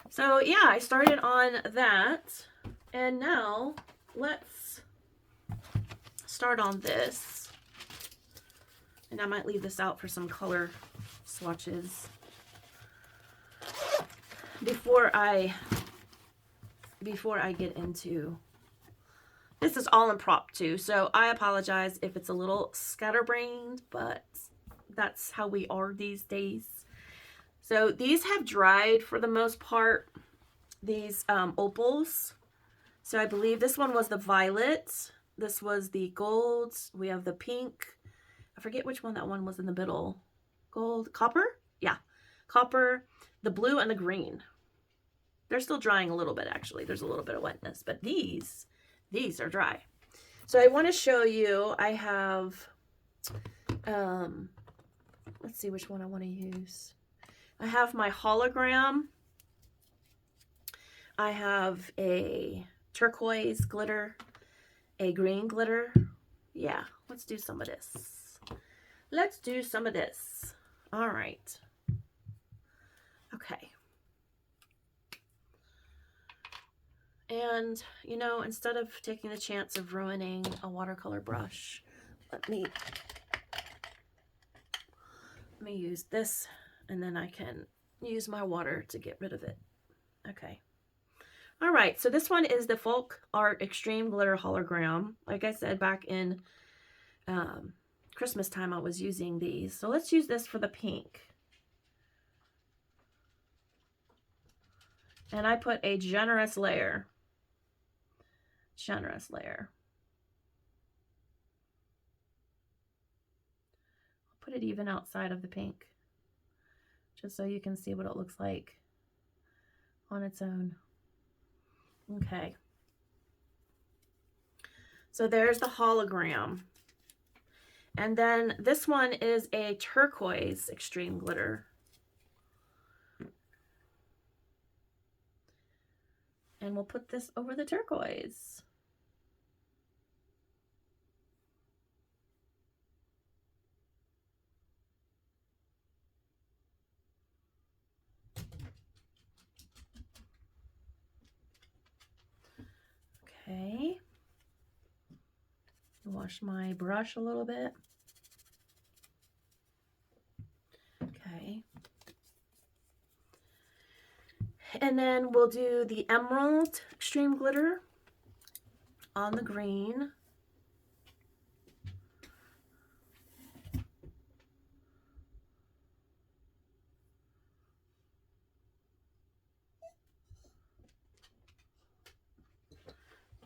Speaker 1: So yeah, I started on that, and now let's start on this. And I might leave this out for some color swatches before I get into this. Is all impromptu, so I apologize if it's a little scatterbrained, but that's how we are these days. So these have dried for the most part, these opals. So I believe this one was the violet, this was the gold, we have the pink, I forget which one that one was in the middle. Gold, copper? Yeah, copper, the blue, and the green. They're still drying a little bit, actually. There's a little bit of wetness, but these are dry. So I want to show you, I have, let's see which one I want to use. I have my hologram. I have a turquoise glitter, a green glitter. Yeah, let's do some of this. Let's do some of this. All right. Okay. And, you know, instead of taking the chance of ruining a watercolor brush, let me use this, and then I can use my water to get rid of it. Okay. All right, so this one is the Folk Art Extreme Glitter Hologram. Like I said, back in Christmas time, I was using these. So let's use this for the pink. And I put a generous layer. Generous layer. I'll put it even outside of the pink, just so you can see what it looks like on its own. Okay. So there's the hologram. And then this one is a turquoise extreme glitter. And we'll put this over the turquoise. Okay. Wash my brush a little bit. Okay. And then we'll do the emerald extreme glitter on the green.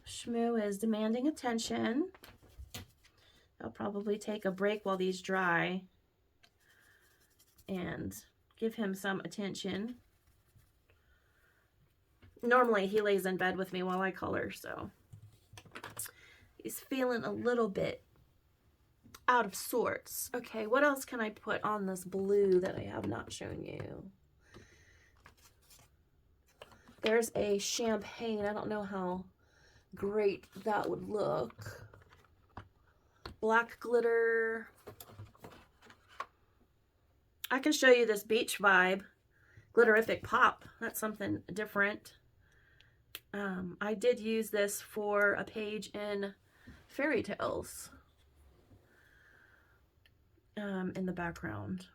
Speaker 1: Shmoo is demanding attention. I'll probably take a break while these dry and give him some attention. Normally he lays in bed with me while I color, so he's feeling a little bit out of sorts. Okay, what else can I put on this blue that I have not shown you? There's a champagne. I don't know how great that would look. Black glitter. I can show you this beach vibe. Glitterific pop. That's something different. I did use this for a page in Fairy Tales in the background.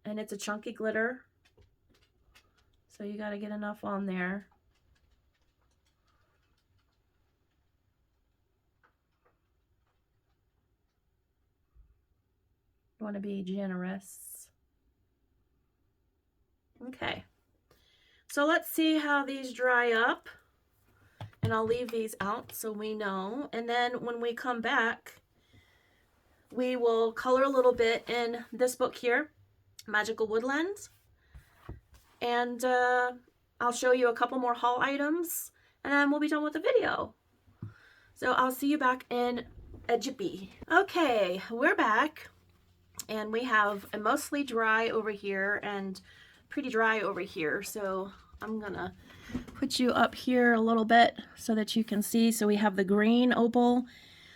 Speaker 1: And it's a chunky glitter, so you got to get enough on there. You want to be generous. Okay. So let's see how these dry up, and I'll leave these out so we know. And then when we come back, we will color a little bit in this book here, Magical Woodland. And I'll show you a couple more haul items, and then we'll be done with the video. So I'll see you back in a jiffy. Okay, we're back, and we have a mostly dry over here and pretty dry over here. So I'm gonna put you up here a little bit so that you can see. So we have the green opal,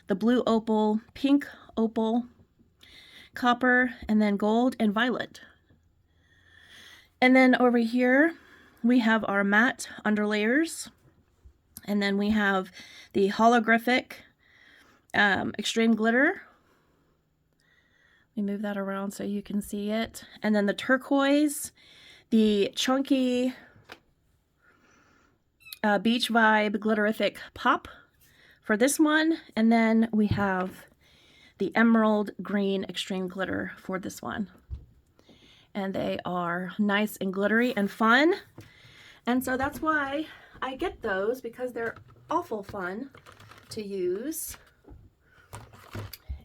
Speaker 1: the blue opal, pink opal, copper, and then gold and violet. And then over here we have our matte underlayers, and then we have the holographic extreme glitter. Let me move that around so you can see it. And then the turquoise, the chunky beach vibe glitterific pop for this one, and then we have the emerald green extreme glitter for this one. And they are nice and glittery and fun, and so that's why I get those, because they're awful fun to use.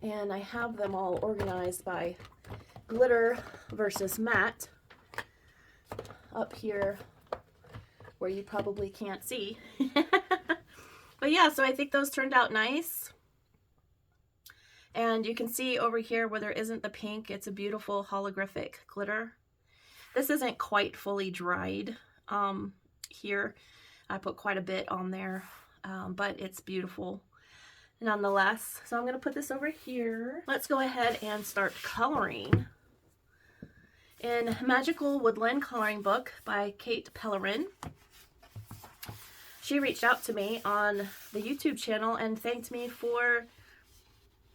Speaker 1: And I have them all organized by glitter versus matte up here where you probably can't see. But yeah, so I think those turned out nice. And you can see over here where there isn't the pink, it's a beautiful holographic glitter. This isn't quite fully dried here. I put quite a bit on there, but it's beautiful nonetheless. So I'm going to put this over here. Let's go ahead and start coloring. In Magical Woodland Coloring Book by Pellerin. She reached out to me on the YouTube channel and thanked me for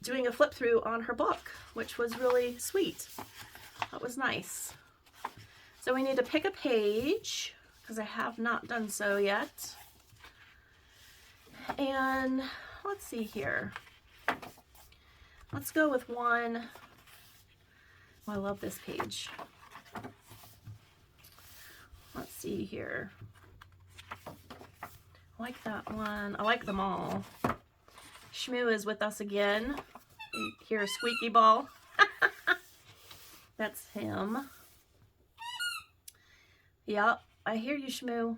Speaker 1: doing a flip through on her book, which was really sweet. That was nice. So we need to pick a page, because I have not done so yet. And let's see here. Let's go with one. Oh, I love this page. Let's see here. I like that one. I like them all. Shmoo is with us again. You hear a squeaky ball. That's him. Yep, I hear you, Shmoo.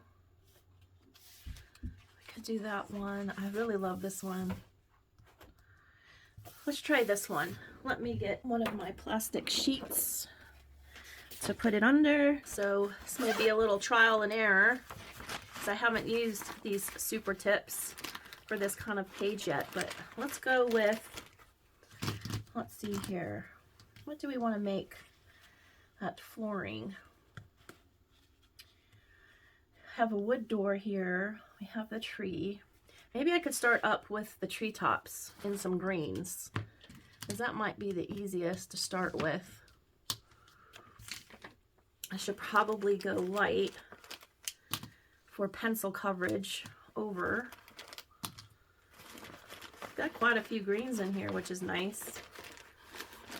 Speaker 1: I could do that one. I really love this one. Let's try this one. Let me get one of my plastic sheets to put it under. So this may be a little trial and error, because I haven't used these super tips for this kind of page yet. But let's go with, let's see here. What do we want to make that flooring? Have a wood door here. We have the tree. Maybe I could start up with the treetops in some greens, because that might be the easiest to start with. I should probably go light for pencil coverage over. Got quite a few greens in here, which is nice,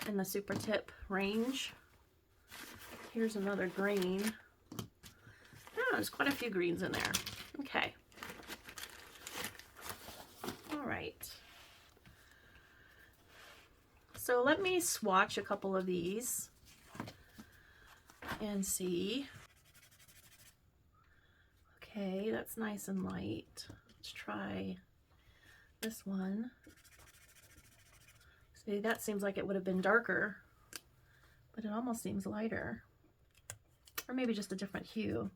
Speaker 1: in the super tip range. Here's another green. Oh, there's quite a few greens in there. Okay. All right. So let me swatch a couple of these and see. Okay, that's nice and light. Let's try this one. See, that seems like it would have been darker, but it almost seems lighter. Or maybe just a different hue.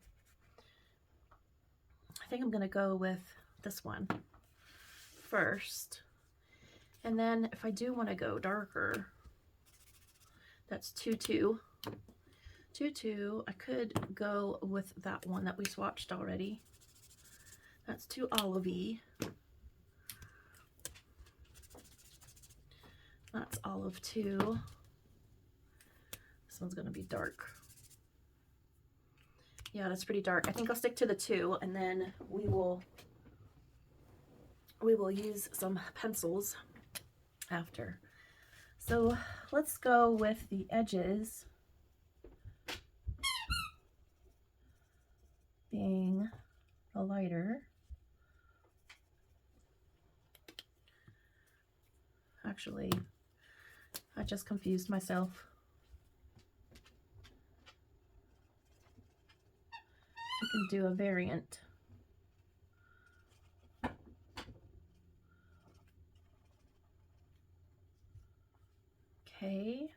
Speaker 1: I think I'm going to go with this one first. And then if I do want to go darker, that's 2-2. 2-2, I could go with that one that we swatched already. That's too olivey. That's olive 2. This one's going to be dark. Yeah, that's pretty dark. I think I'll stick to the 2, and then we will use some pencils after. So let's go with the edges being the lighter. Actually, I just confused myself. We can do a variant. Okay.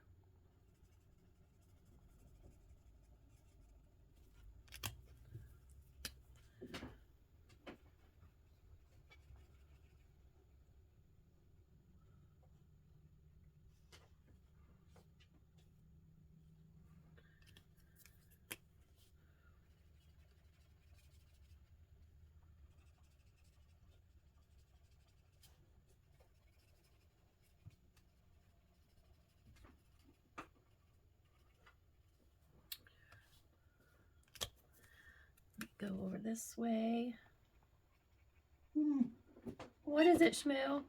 Speaker 1: go over this way. What is it, Shmoo?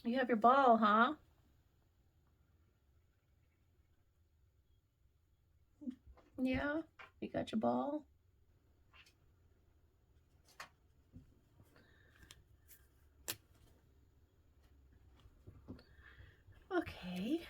Speaker 1: You have your ball, huh? Yeah, you got your ball. Okay.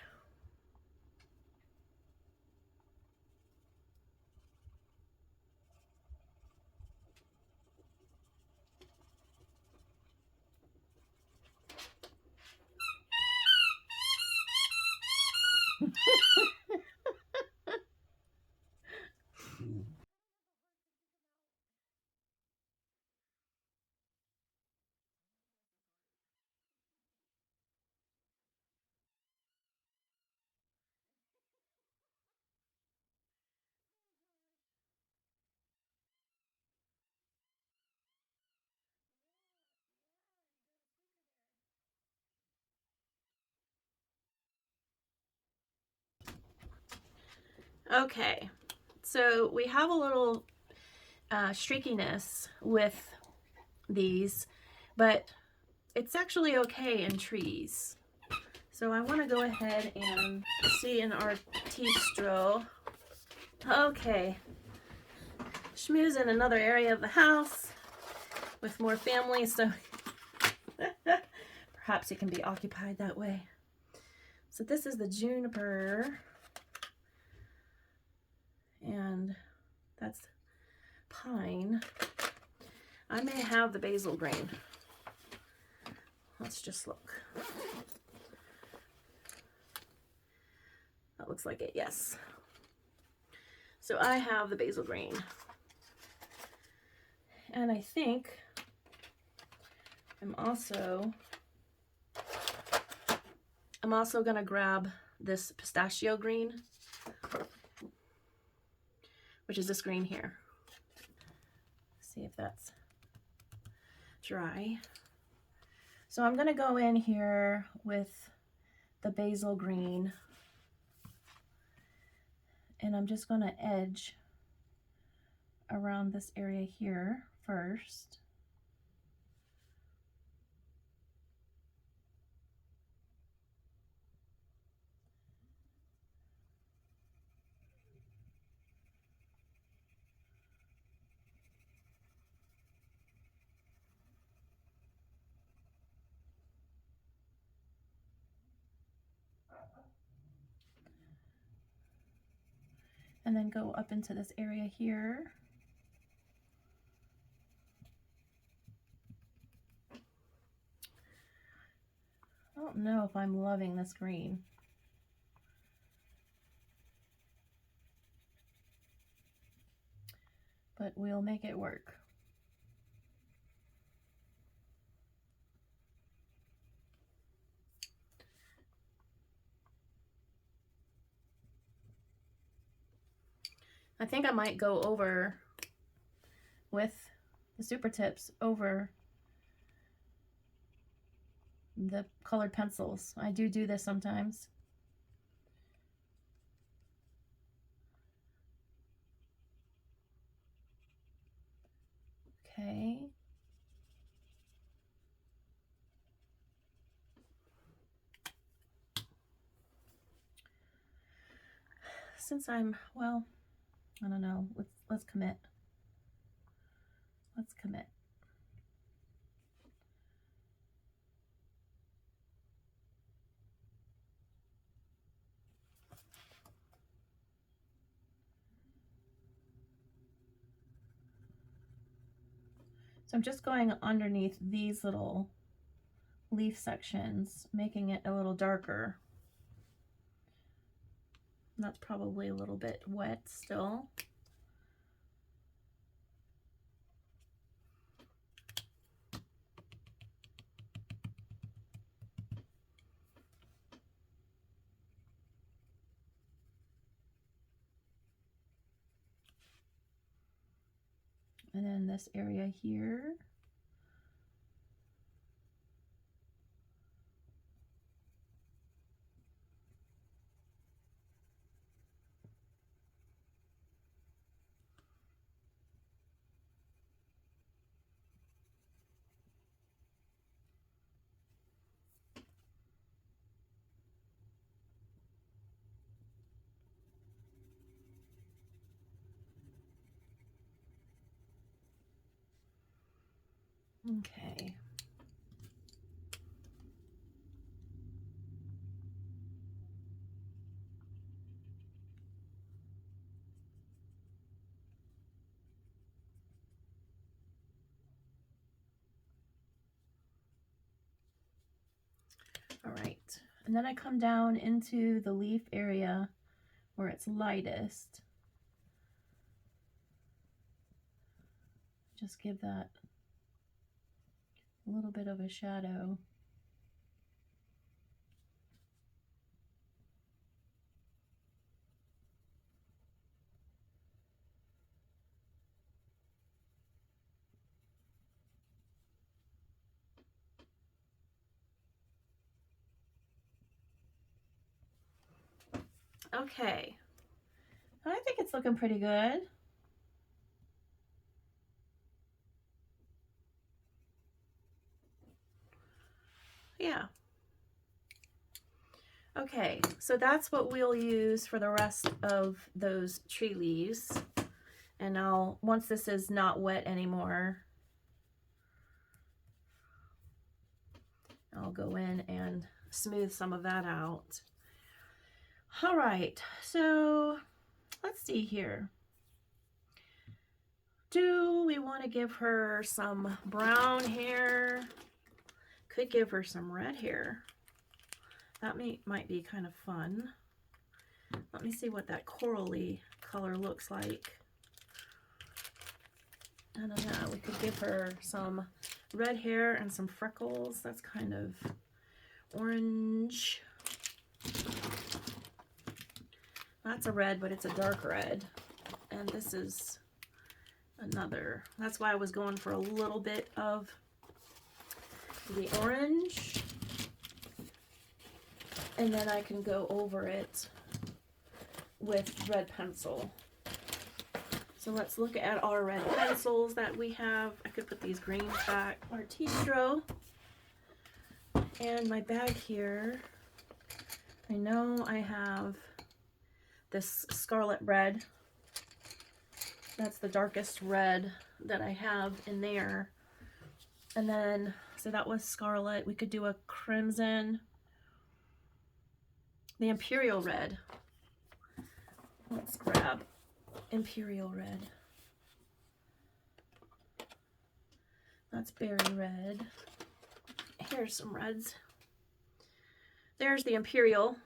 Speaker 1: Okay, so we have a little streakiness with these, but it's actually okay in trees. So I want to go ahead and see in our T-stro. Okay, Shmoo's in another area of the house with more family, so perhaps it can be occupied that way. So this is the juniper, and that's pine. I may have the basil green. Let's just look. That looks like it, yes. So I have the basil green. And I think I'm also gonna grab this pistachio green, which is this green here. See if that's dry. So I'm gonna go in here with the basil green, and I'm just gonna edge around this area here first. And then go up into this area here. I don't know if I'm loving this green. But we'll make it work. I think I might go over with the super tips over the colored pencils. I do this sometimes. Okay. Since I'm, well, I don't know, let's commit. Let's commit. So I'm just going underneath these little leaf sections, making it a little darker. That's probably a little bit wet still. And then this area here. Okay. All right, and then I come down into the leaf area where it's lightest. Just give that a little bit of a shadow. Okay, I think it's looking pretty good. Yeah. Okay, so that's what we'll use for the rest of those tree leaves. And once this is not wet anymore, I'll go in and smooth some of that out. All right, so let's see here. Do we want to give her some brown hair? Could give her some red hair. That might be kind of fun. Let me see what that corally color looks like. And then we could give her some red hair and some freckles. That's kind of orange. That's a red, but it's a dark red. And this is another. That's why I was going for a little bit of the orange. And then I can go over it with red pencil. So let's look at our red pencils that we have. I could put these greens back. Artistro. And my bag here. I know I have this scarlet red. That's the darkest red that I have in there. And then, so that was scarlet. We could do a crimson. The imperial red. Let's grab imperial red. That's berry red. Here's some reds. There's the imperial.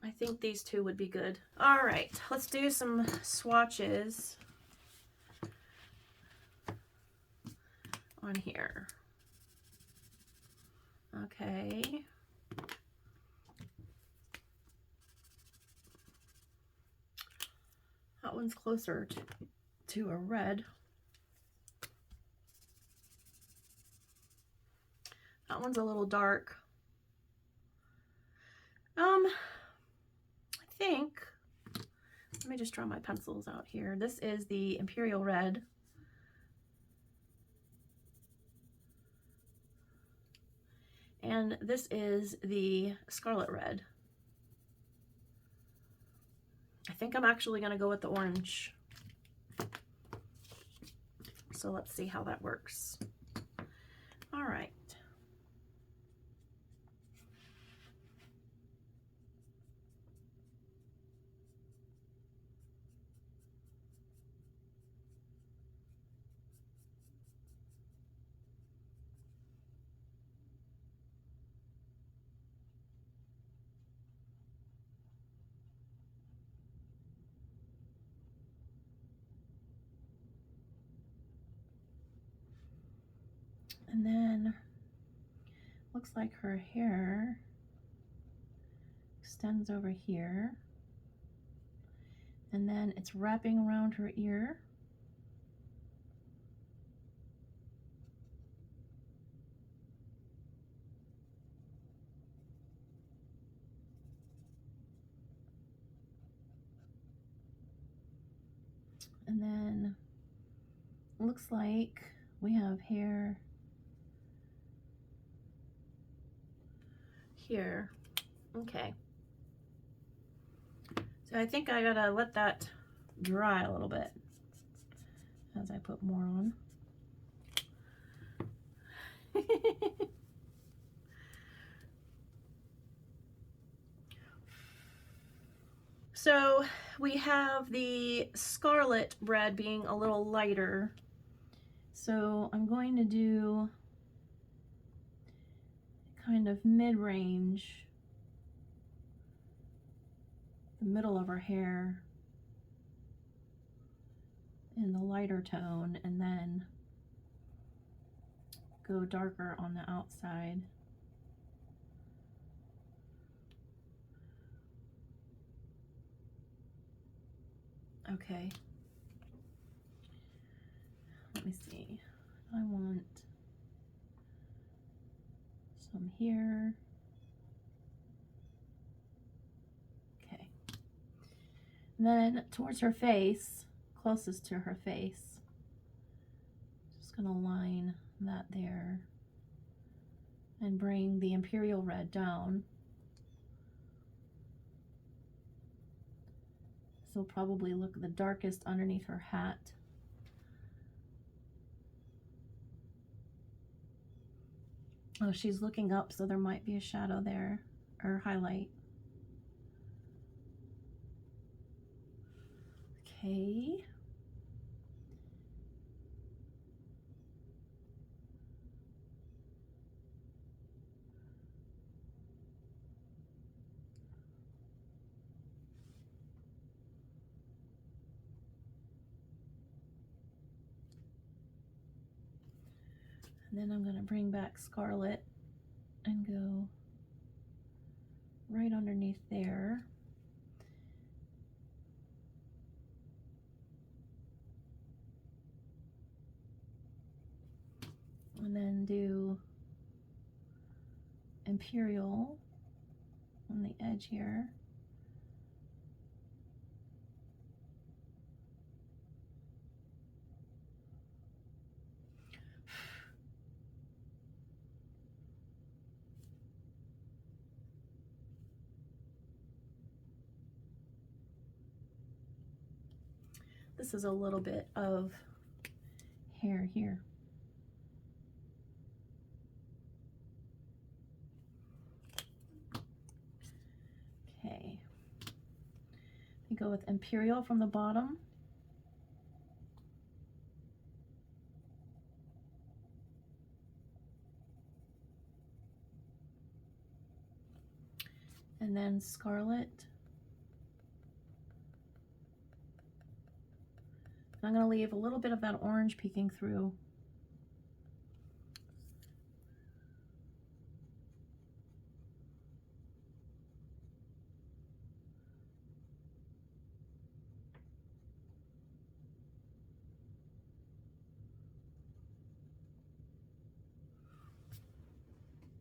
Speaker 1: I think these two would be good. All right, let's do some swatches on here. Okay. That one's closer to a red. That one's a little dark. I think, let me just draw my pencils out here. This is the imperial red. And this is the scarlet red. I think I'm actually going to go with the orange. So let's see how that works. All right. And then looks like her hair extends over here. And then it's wrapping around her ear. And then looks like we have hair here. Okay. So I think I gotta let that dry a little bit as I put more on. So we have the scarlet red being a little lighter. So I'm going to do kind of mid-range, the middle of her hair in the lighter tone, and then go darker on the outside. Okay. Let me see. I want some here. Okay. And then towards her face, closest to her face, just gonna line that there and bring the imperial red down. This will probably look the darkest underneath her hat. Oh, she's looking up, so there might be a shadow there, or highlight. Okay. And then I'm going to bring back scarlet and go right underneath there. And then do imperial on the edge here. This is a little bit of hair here. Okay. We go with imperial from the bottom. And then scarlet. I'm going to leave a little bit of that orange peeking through.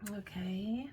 Speaker 1: Okay.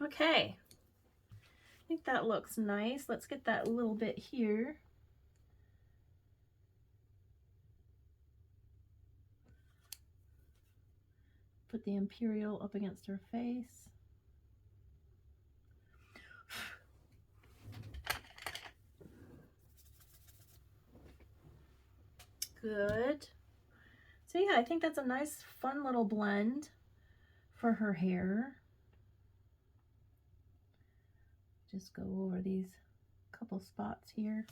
Speaker 1: Okay. I think that looks nice. Let's get that little bit here. Put the imperial up against her face. Good. So yeah, I think that's a nice, fun little blend for her hair. Just go over these couple spots here.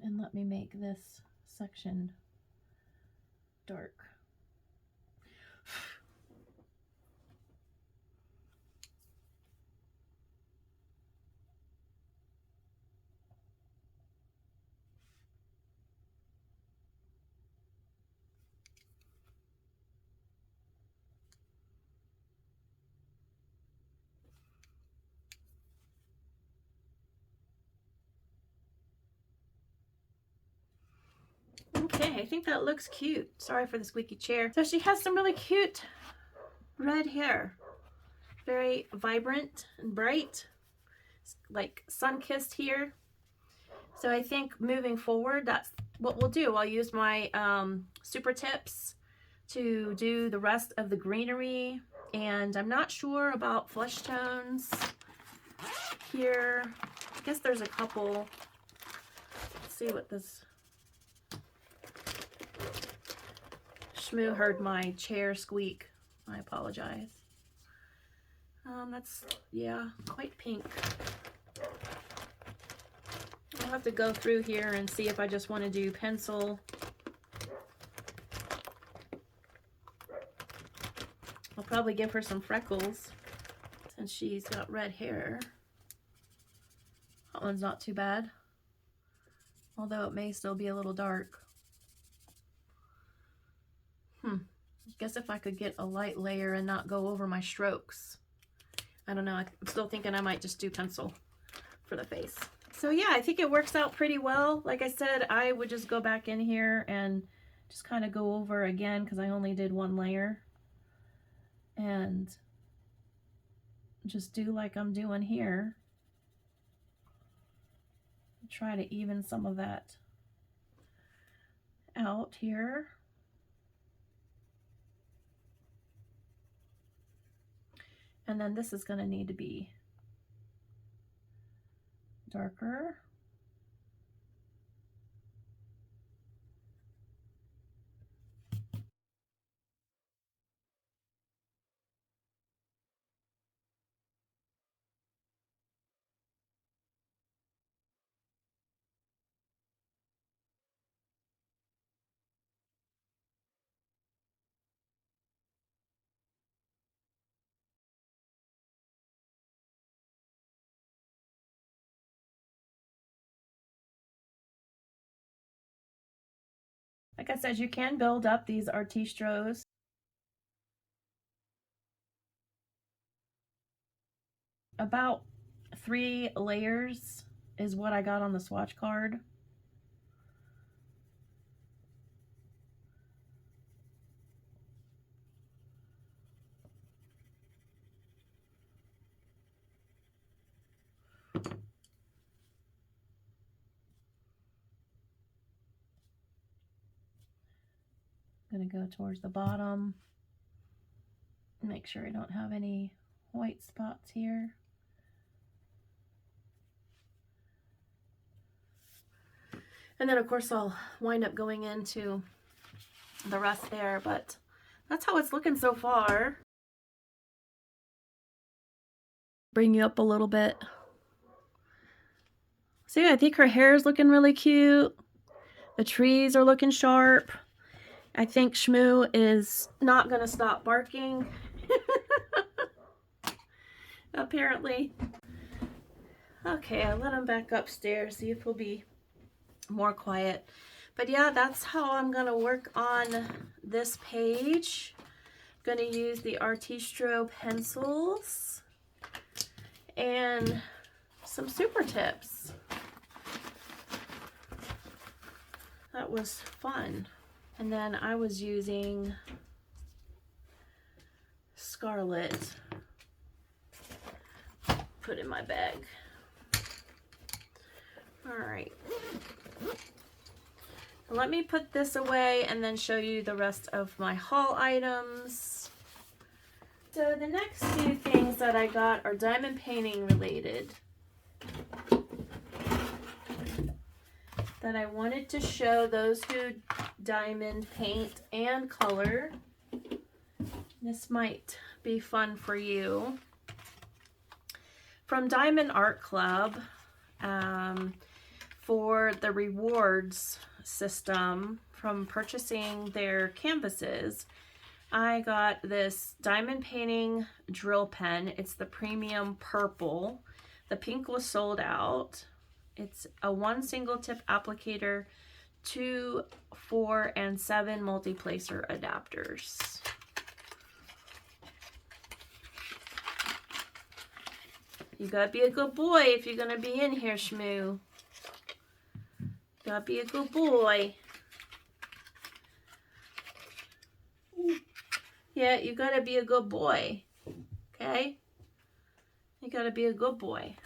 Speaker 1: And let me make this section dark. Okay, I think that looks cute. Sorry for the squeaky chair. So she has some really cute red hair. Very vibrant and bright, like sun-kissed here. So I think moving forward, that's what we'll do. I'll use my super tips to do the rest of the greenery. And I'm not sure about flesh tones here. I guess there's a couple. Let's see what this... Shmoo heard my chair squeak. I apologize. That's, yeah, quite pink. I'll have to go through here and see if I just want to do pencil. I'll probably give her some freckles since she's got red hair. That one's not too bad, although it may still be a little dark. I guess if I could get a light layer and not go over my strokes. I don't know. I'm still thinking I might just do pencil for the face. So yeah, I think it works out pretty well. Like I said, I would just go back in here and just kind of go over again because I only did one layer. And just do like I'm doing here. Try to even some of that out here. And then this is going to need to be darker. Like I said, you can build up these artistros. About 3 layers is what I got on the swatch card. I'm going to go towards the bottom. Make sure I don't have any white spots here. And then of course I'll wind up going into the rest there, but that's how it's looking so far. Bring you up a little bit. So yeah, I think her hair is looking really cute. The trees are looking sharp. I think Shmoo is not gonna stop barking. Apparently. Okay, I'll let him back upstairs, see if he'll be more quiet. But yeah, that's how I'm gonna work on this page. I'm gonna use the Artistro pencils and some super tips. That was fun. And then I was using Scarlet. Put in my bag. All right. Let me put this away and then show you the rest of my haul items. So the next few things that I got are diamond painting related. That I wanted to show those who diamond paint and color. This might be fun for you. From Diamond Art Club, for the rewards system from purchasing their canvases, I got this diamond painting drill pen. It's the premium purple. The pink was sold out. It's a 1 single tip applicator, 2, 4, and 7 multi-placer adapters. You gotta be a good boy if you're gonna be in here, Shmoo. Gotta be a good boy. it, you gotta be a good boy. Okay? You gotta be a good boy.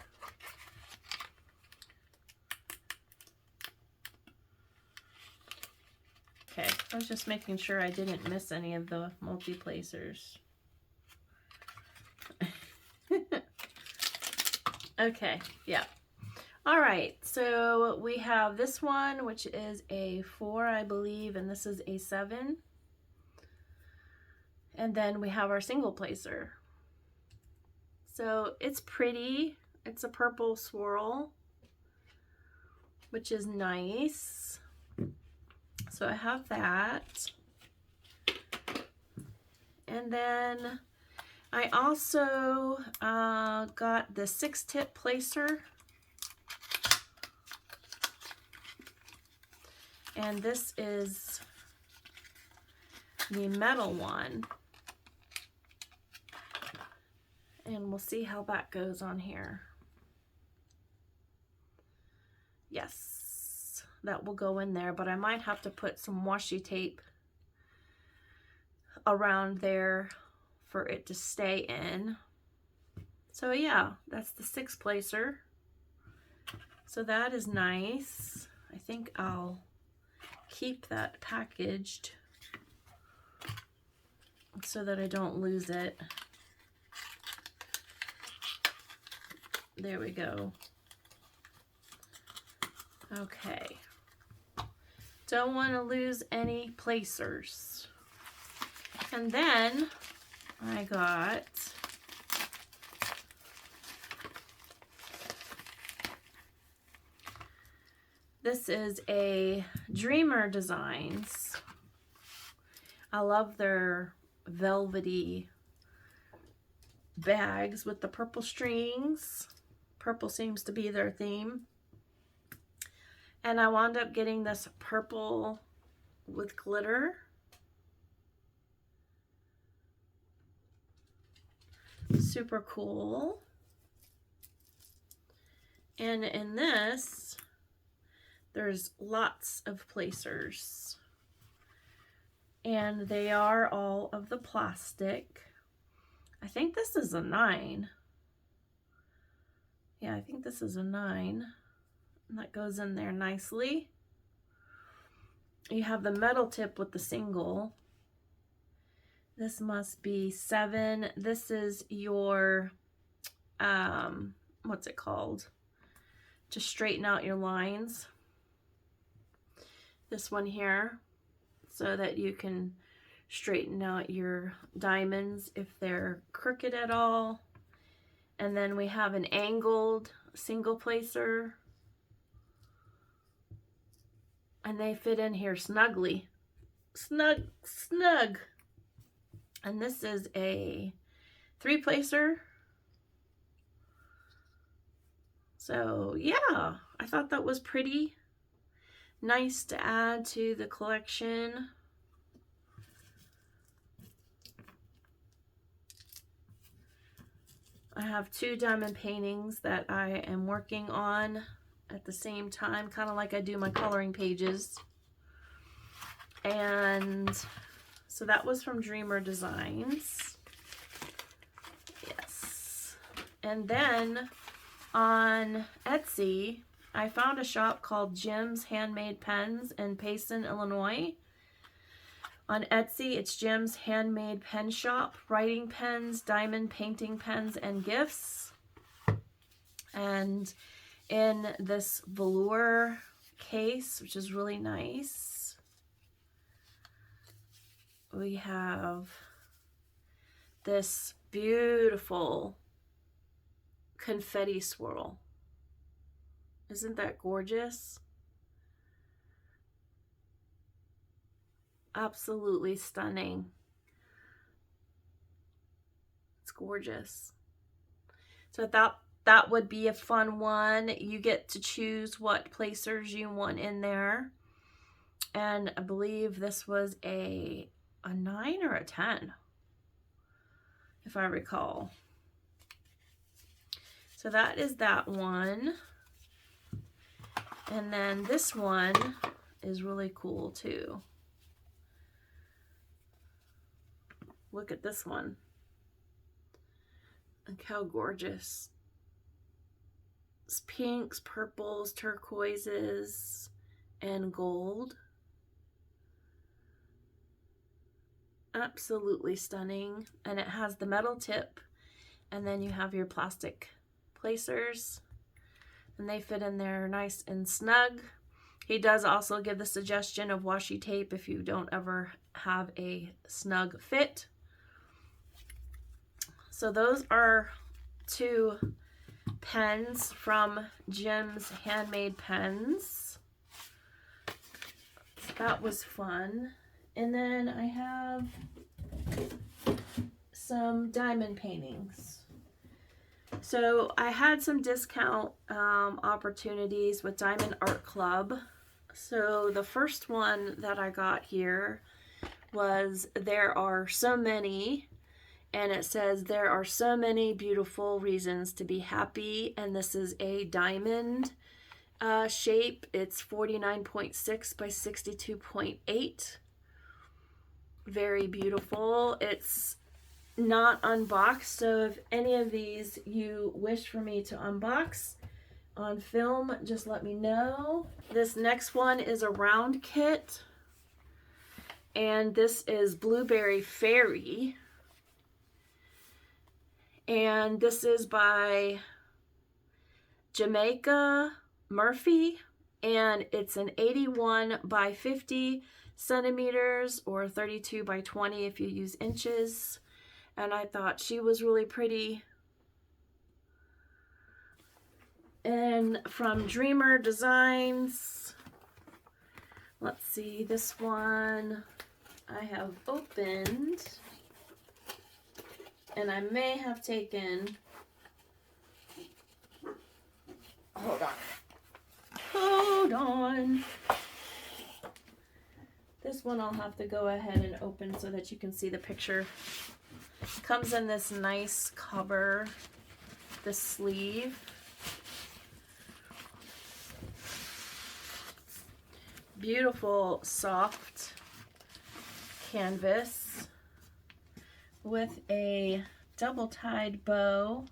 Speaker 1: Okay, I was just making sure I didn't miss any of the multi-placers. Okay, yeah. All right, so we have this one, which is a 4, I believe, and this is a 7. And then we have our single placer. So it's pretty. It's a purple swirl, which is nice. So I have that. And then I also got the 6-tip placer. And this is the metal one. And we'll see how that goes on here. Yes, that will go in there, but I might have to put some washi tape around there for it to stay in. So yeah, that's the 6 placer. So that is nice. I think I'll keep that packaged so that I don't lose it. There we go. Okay. Don't want to lose any placers. And then I got this is a Dreamer Designs. I love their velvety bags with the purple strings. Purple seems to be their theme. And I wound up getting this purple with glitter. Super cool. And in this, there's lots of placers. And they are all of the plastic. I think this is a 9. Yeah, I think this is a 9. And that goes in there nicely. You have the metal tip with the single. This must be 7. This is your, what's it called? To straighten out your lines. This one here, so that you can straighten out your diamonds if they're crooked at all. And then we have an angled single placer. And they fit in here snugly. Snug, snug. And this is a 3 placer. So yeah, I thought that was pretty nice to add to the collection. I have 2 diamond paintings that I am working on at the same time, kind of like I do my coloring pages. And so that was from Dreamer Designs. Yes. And then on Etsy, I found a shop called Jim's Handmade Pens in Payson, Illinois. On Etsy, it's Jim's Handmade Pen Shop, writing pens, diamond painting pens, and gifts. And in this velour case, which is really nice, we have this beautiful confetti swirl. Isn't that gorgeous? Absolutely stunning. It's gorgeous. So that would be a fun one. You get to choose what placers you want in there. And I believe this was a 9 or a 10, if I recall. So that is that one. And then this one is really cool too. Look at this one. Look how gorgeous. It's pinks, purples, turquoises, and gold. Absolutely stunning. And it has the metal tip, and then you have your plastic placers, and they fit in there nice and snug. He does also give the suggestion of washi tape if you don't ever have a snug fit. So those are 2 pens from Jim's Handmade Pens. So that was fun. And then I have some diamond paintings. So I had some discount opportunities with Diamond Art Club. So the first one that I got here was There Are So Many, and it says there are so many beautiful reasons to be happy, and this is a diamond shape. It's 49.6 by 62.8. Very beautiful. It's not unboxed, so if any of these you wish for me to unbox on film, just let me know. This next one is a round kit, and this is Blueberry Fairy, and this is by Jamaica Murphy, and it's an 81 by 50 centimeters or 32 by 20 if you use inches. And I thought she was really pretty. And from Dreamer Designs, let's see, this one I have opened, and I may have taken, hold on. This one I'll have to go ahead and open so that you can see the picture. Comes in this nice cover, the sleeve. Beautiful soft canvas with a double-tied bow.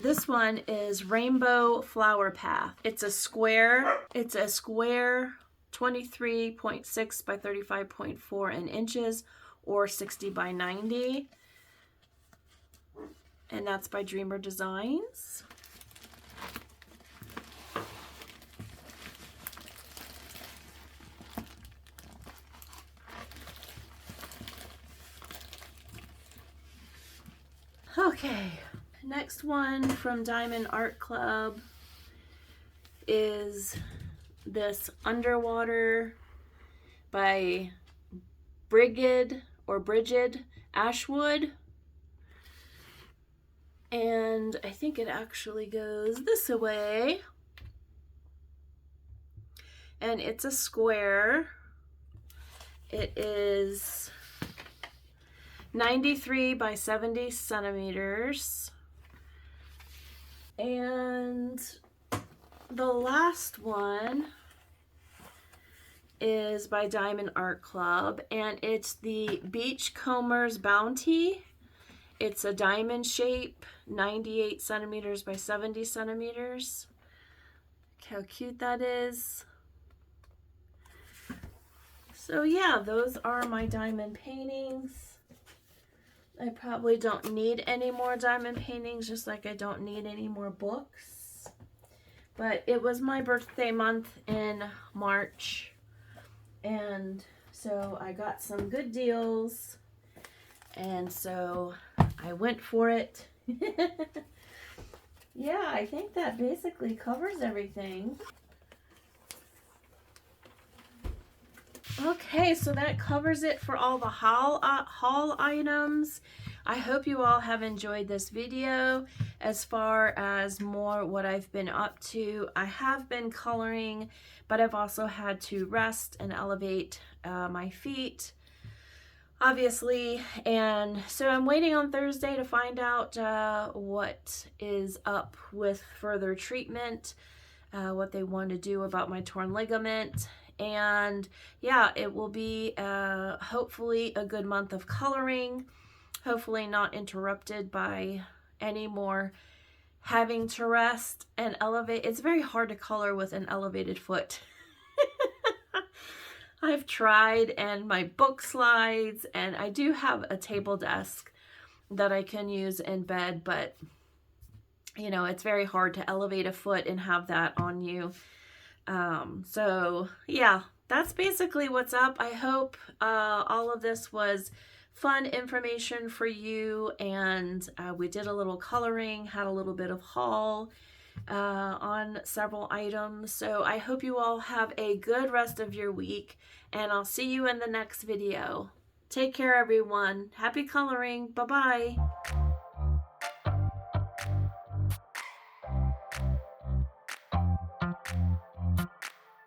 Speaker 1: This one is Rainbow Flower Path. It's a square 23.6 by 35.4 in inches, or 60 by 90. And that's by Dreamer Designs. Okay. Next one from Diamond Art Club is this Underwater by Bridget Ashwood. And I think it actually goes this way. And it's a square. It is 93 by 70 centimeters. And the last one is by Diamond Art Club, and it's the Beachcomber's Bounty. It's a diamond shape, 98 centimeters by 70 centimeters. Look how cute that is. So yeah, those are my diamond paintings. I probably don't need any more diamond paintings, just like I don't need any more books. But it was my birthday month in March, and so I got some good deals, and so I went for it. Yeah, I think that basically covers everything. Okay, so that covers it for all the haul items. I hope you all have enjoyed this video. As far as more what I've been up to, I have been coloring, but I've also had to rest and elevate my feet. obviously. And so I'm waiting on Thursday to find out what is up with further treatment, what they want to do about my torn ligament. And yeah, it will be hopefully a good month of coloring, hopefully not interrupted by any more having to rest and elevate. It's very hard to color with an elevated foot. I've tried, and my book slides, and I do have a table desk that I can use in bed, but you know, it's very hard to elevate a foot and have that on you. So yeah, that's basically what's up. I hope all of this was fun information for you, and we did a little coloring, had a little bit of haul on several items. So I hope you all have a good rest of your week, and I'll see you in the next video. Take care, everyone. Happy coloring. Bye-bye.